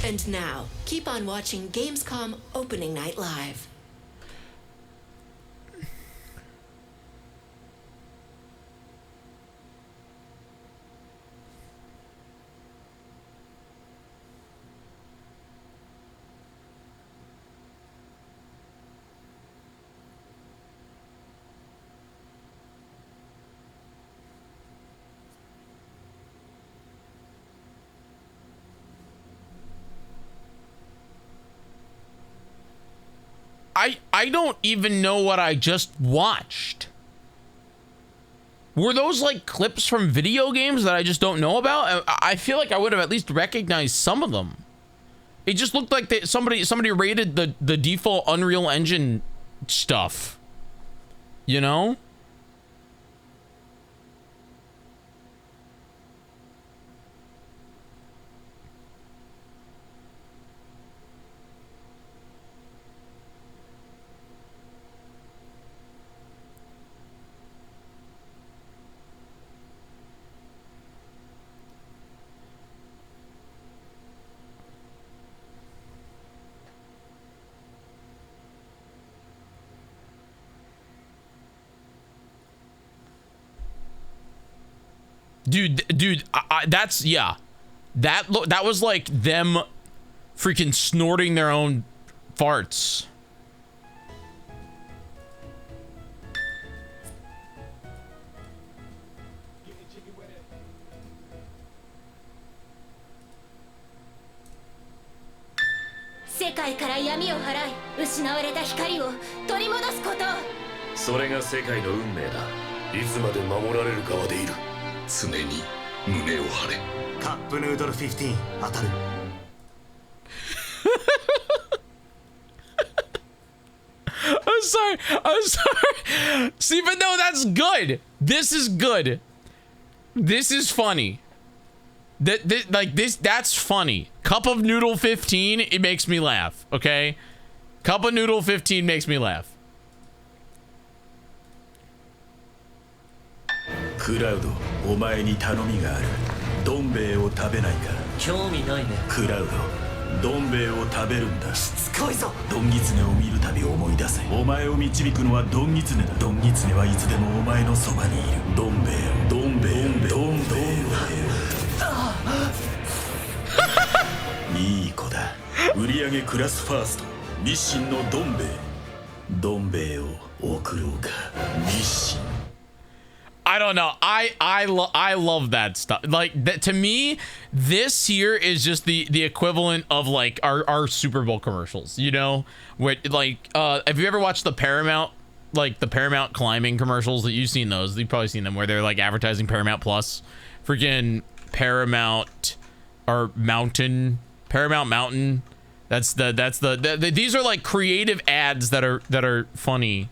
And now, keep on watching Gamescom Opening Night Live. I don't even know what I just watched. Were those like clips from video games that I just don't know about? I feel like I would have at least recognized some of them. It just looked like somebody rated the default Unreal Engine stuff. You know? Dude, that's, yeah. That was like them freaking snorting their own farts. I'm sorry. See, but no, that's good. This is good. This is funny. That's funny. Cup of Noodle 15, it makes me laugh, okay? Cup of Noodle 15 makes me laugh. クラウド、お前に頼みがある。どん兵衛を食べないか。興味ないね。クラウド、どん兵衛を食べるんだ。しつこいぞ。ドンギツネを見るたび思い出せ。お前を導くのはドンギツネだ。ドンギツネはいつでもお前のそばにいる。どん兵衛を、どん兵衛を、どん兵衛を。いい子だ。売り上げクラスファースト。日清のどん兵衛。どん兵衛を送ろうか。日清。I don't know. I love that stuff. Like that, to me, this here is just the equivalent of like our Super Bowl commercials, you know? Where like have you ever watched the Paramount climbing commercials? That you've seen those. You've probably seen them where they're like advertising Paramount Plus. Freaking Paramount or Paramount Mountain. That's the these are like creative ads that are funny.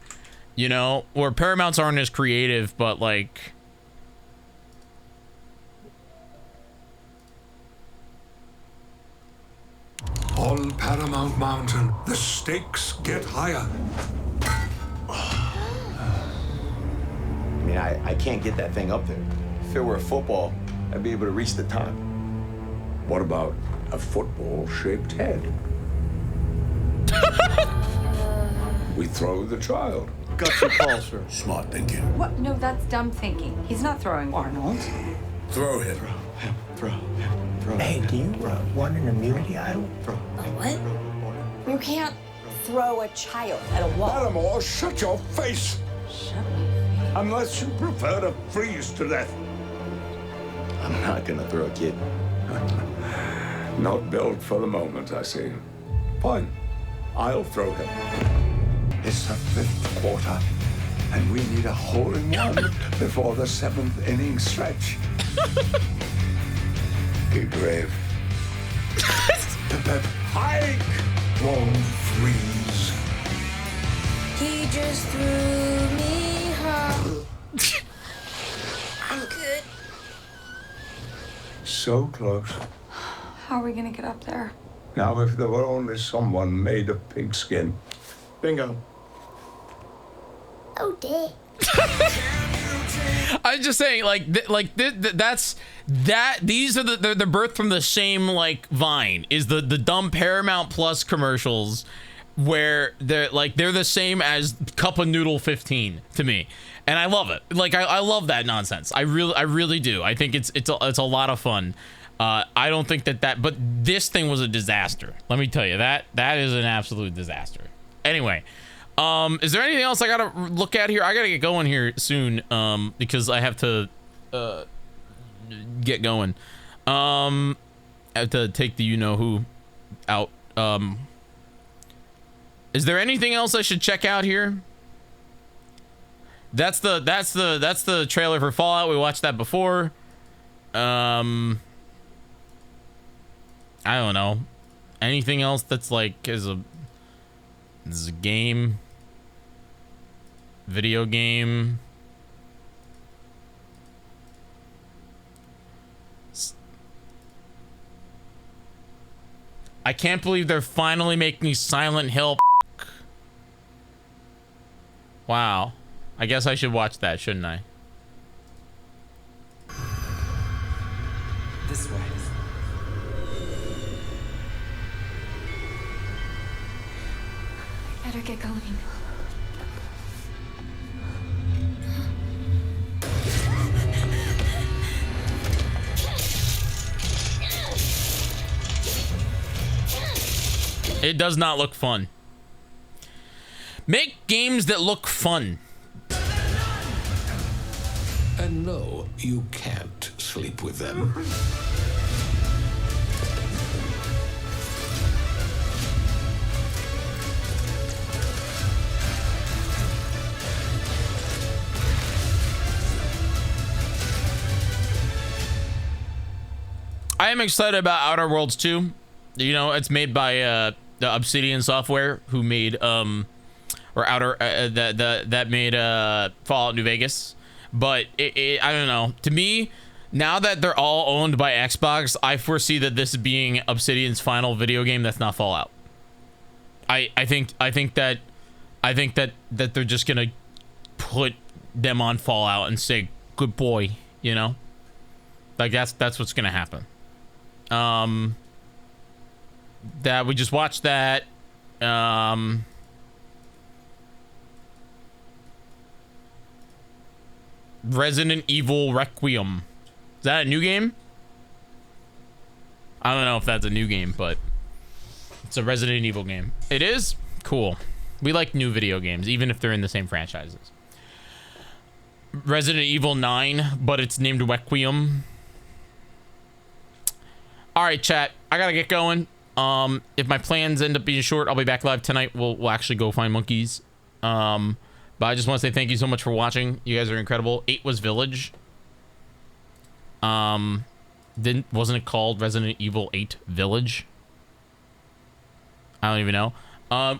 You know, where Paramounts aren't as creative, but like... On Paramount Mountain, the stakes get higher. I mean, I can't get that thing up there. If it were a football, I'd be able to reach the top. What about a football-shaped head? We throw the child. Got your call, sir. Smart thinking. What? No, that's dumb thinking. He's not throwing Arnold. Throw him. Throw him. Hey, do you want an immunity idol? What? You can't throw a child at a wall. Paramore, shut your face. Shut Unless you prefer to freeze to death. I'm not gonna throw a kid. Not built for the moment, I see. Fine. I'll throw him. It's the 5th quarter, and we need a hole-in-one before the 7th inning stretch. Be brave. Hike! Won't freeze. He just threw me home. I'm good. So close. How are we gonna get up there? Now, if there were only someone made of pigskin. Bingo. Oh, dear. I'm just saying, these are they're birthed from the same like vine is the dumb Paramount Plus commercials where they're the same as Cup of Noodle 15 to me, and I love it. Like I love that nonsense. I really do. I think it's a lot of fun. I don't think but this thing was a disaster. Let me tell you that is an absolute disaster. Anyway. Is there anything else I gotta look at here? I gotta get going here soon, because I have to, get going. I have to take the you-know-who out. Is there anything else I should check out here? That's the trailer for Fallout. We watched that before. I don't know. Anything else that's like, this is a game. Video game. I can't believe they're finally making Silent Hill. Wow. I guess I should watch that, shouldn't I? This way. Better get going. It does not look fun. Make games that look fun. And no, you can't sleep with them. I am excited about Outer Worlds 2. You know, it's made by the Obsidian Software, who made or outer that made Fallout New Vegas. But I don't know. To me, now that they're all owned by Xbox, I foresee that this being Obsidian's final video game that's not Fallout. I think that they're just gonna put them on Fallout and say good boy, you know? Like that's what's gonna happen. That we just watched that. Resident Evil Requiem. Is that a new game? I don't know if that's a new game, but it's a Resident Evil game. It is? Cool. We like new video games, even if they're in the same franchises. Resident Evil 9, but it's named Requiem. All right, chat. I gotta get going. If my plans end up being short, I'll be back live tonight. We'll actually go find monkeys. But I just want to say thank you so much for watching. You guys are incredible. 8 was Village. Wasn't it called Resident Evil 8 Village? I don't even know.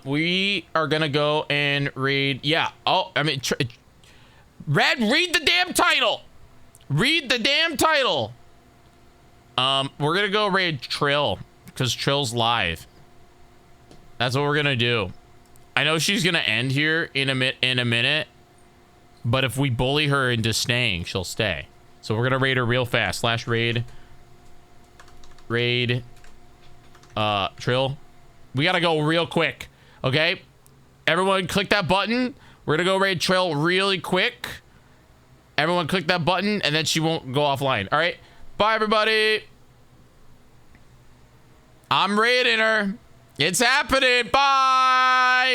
We are gonna go and raid. Yeah. Oh, I mean, Red, read the damn title. Read the damn title. We're gonna go raid Trill because Trill's live. That's what we're gonna do. I know she's gonna end here in a minute, but if we bully her into staying, she'll stay. So we're gonna raid her real fast. /raid Trill. We gotta go real quick. Okay, everyone, click that button. We're gonna go raid Trill really quick. Everyone, click that button, and then she won't go offline. All right, bye everybody. I'm raiding her. It's happening. Bye.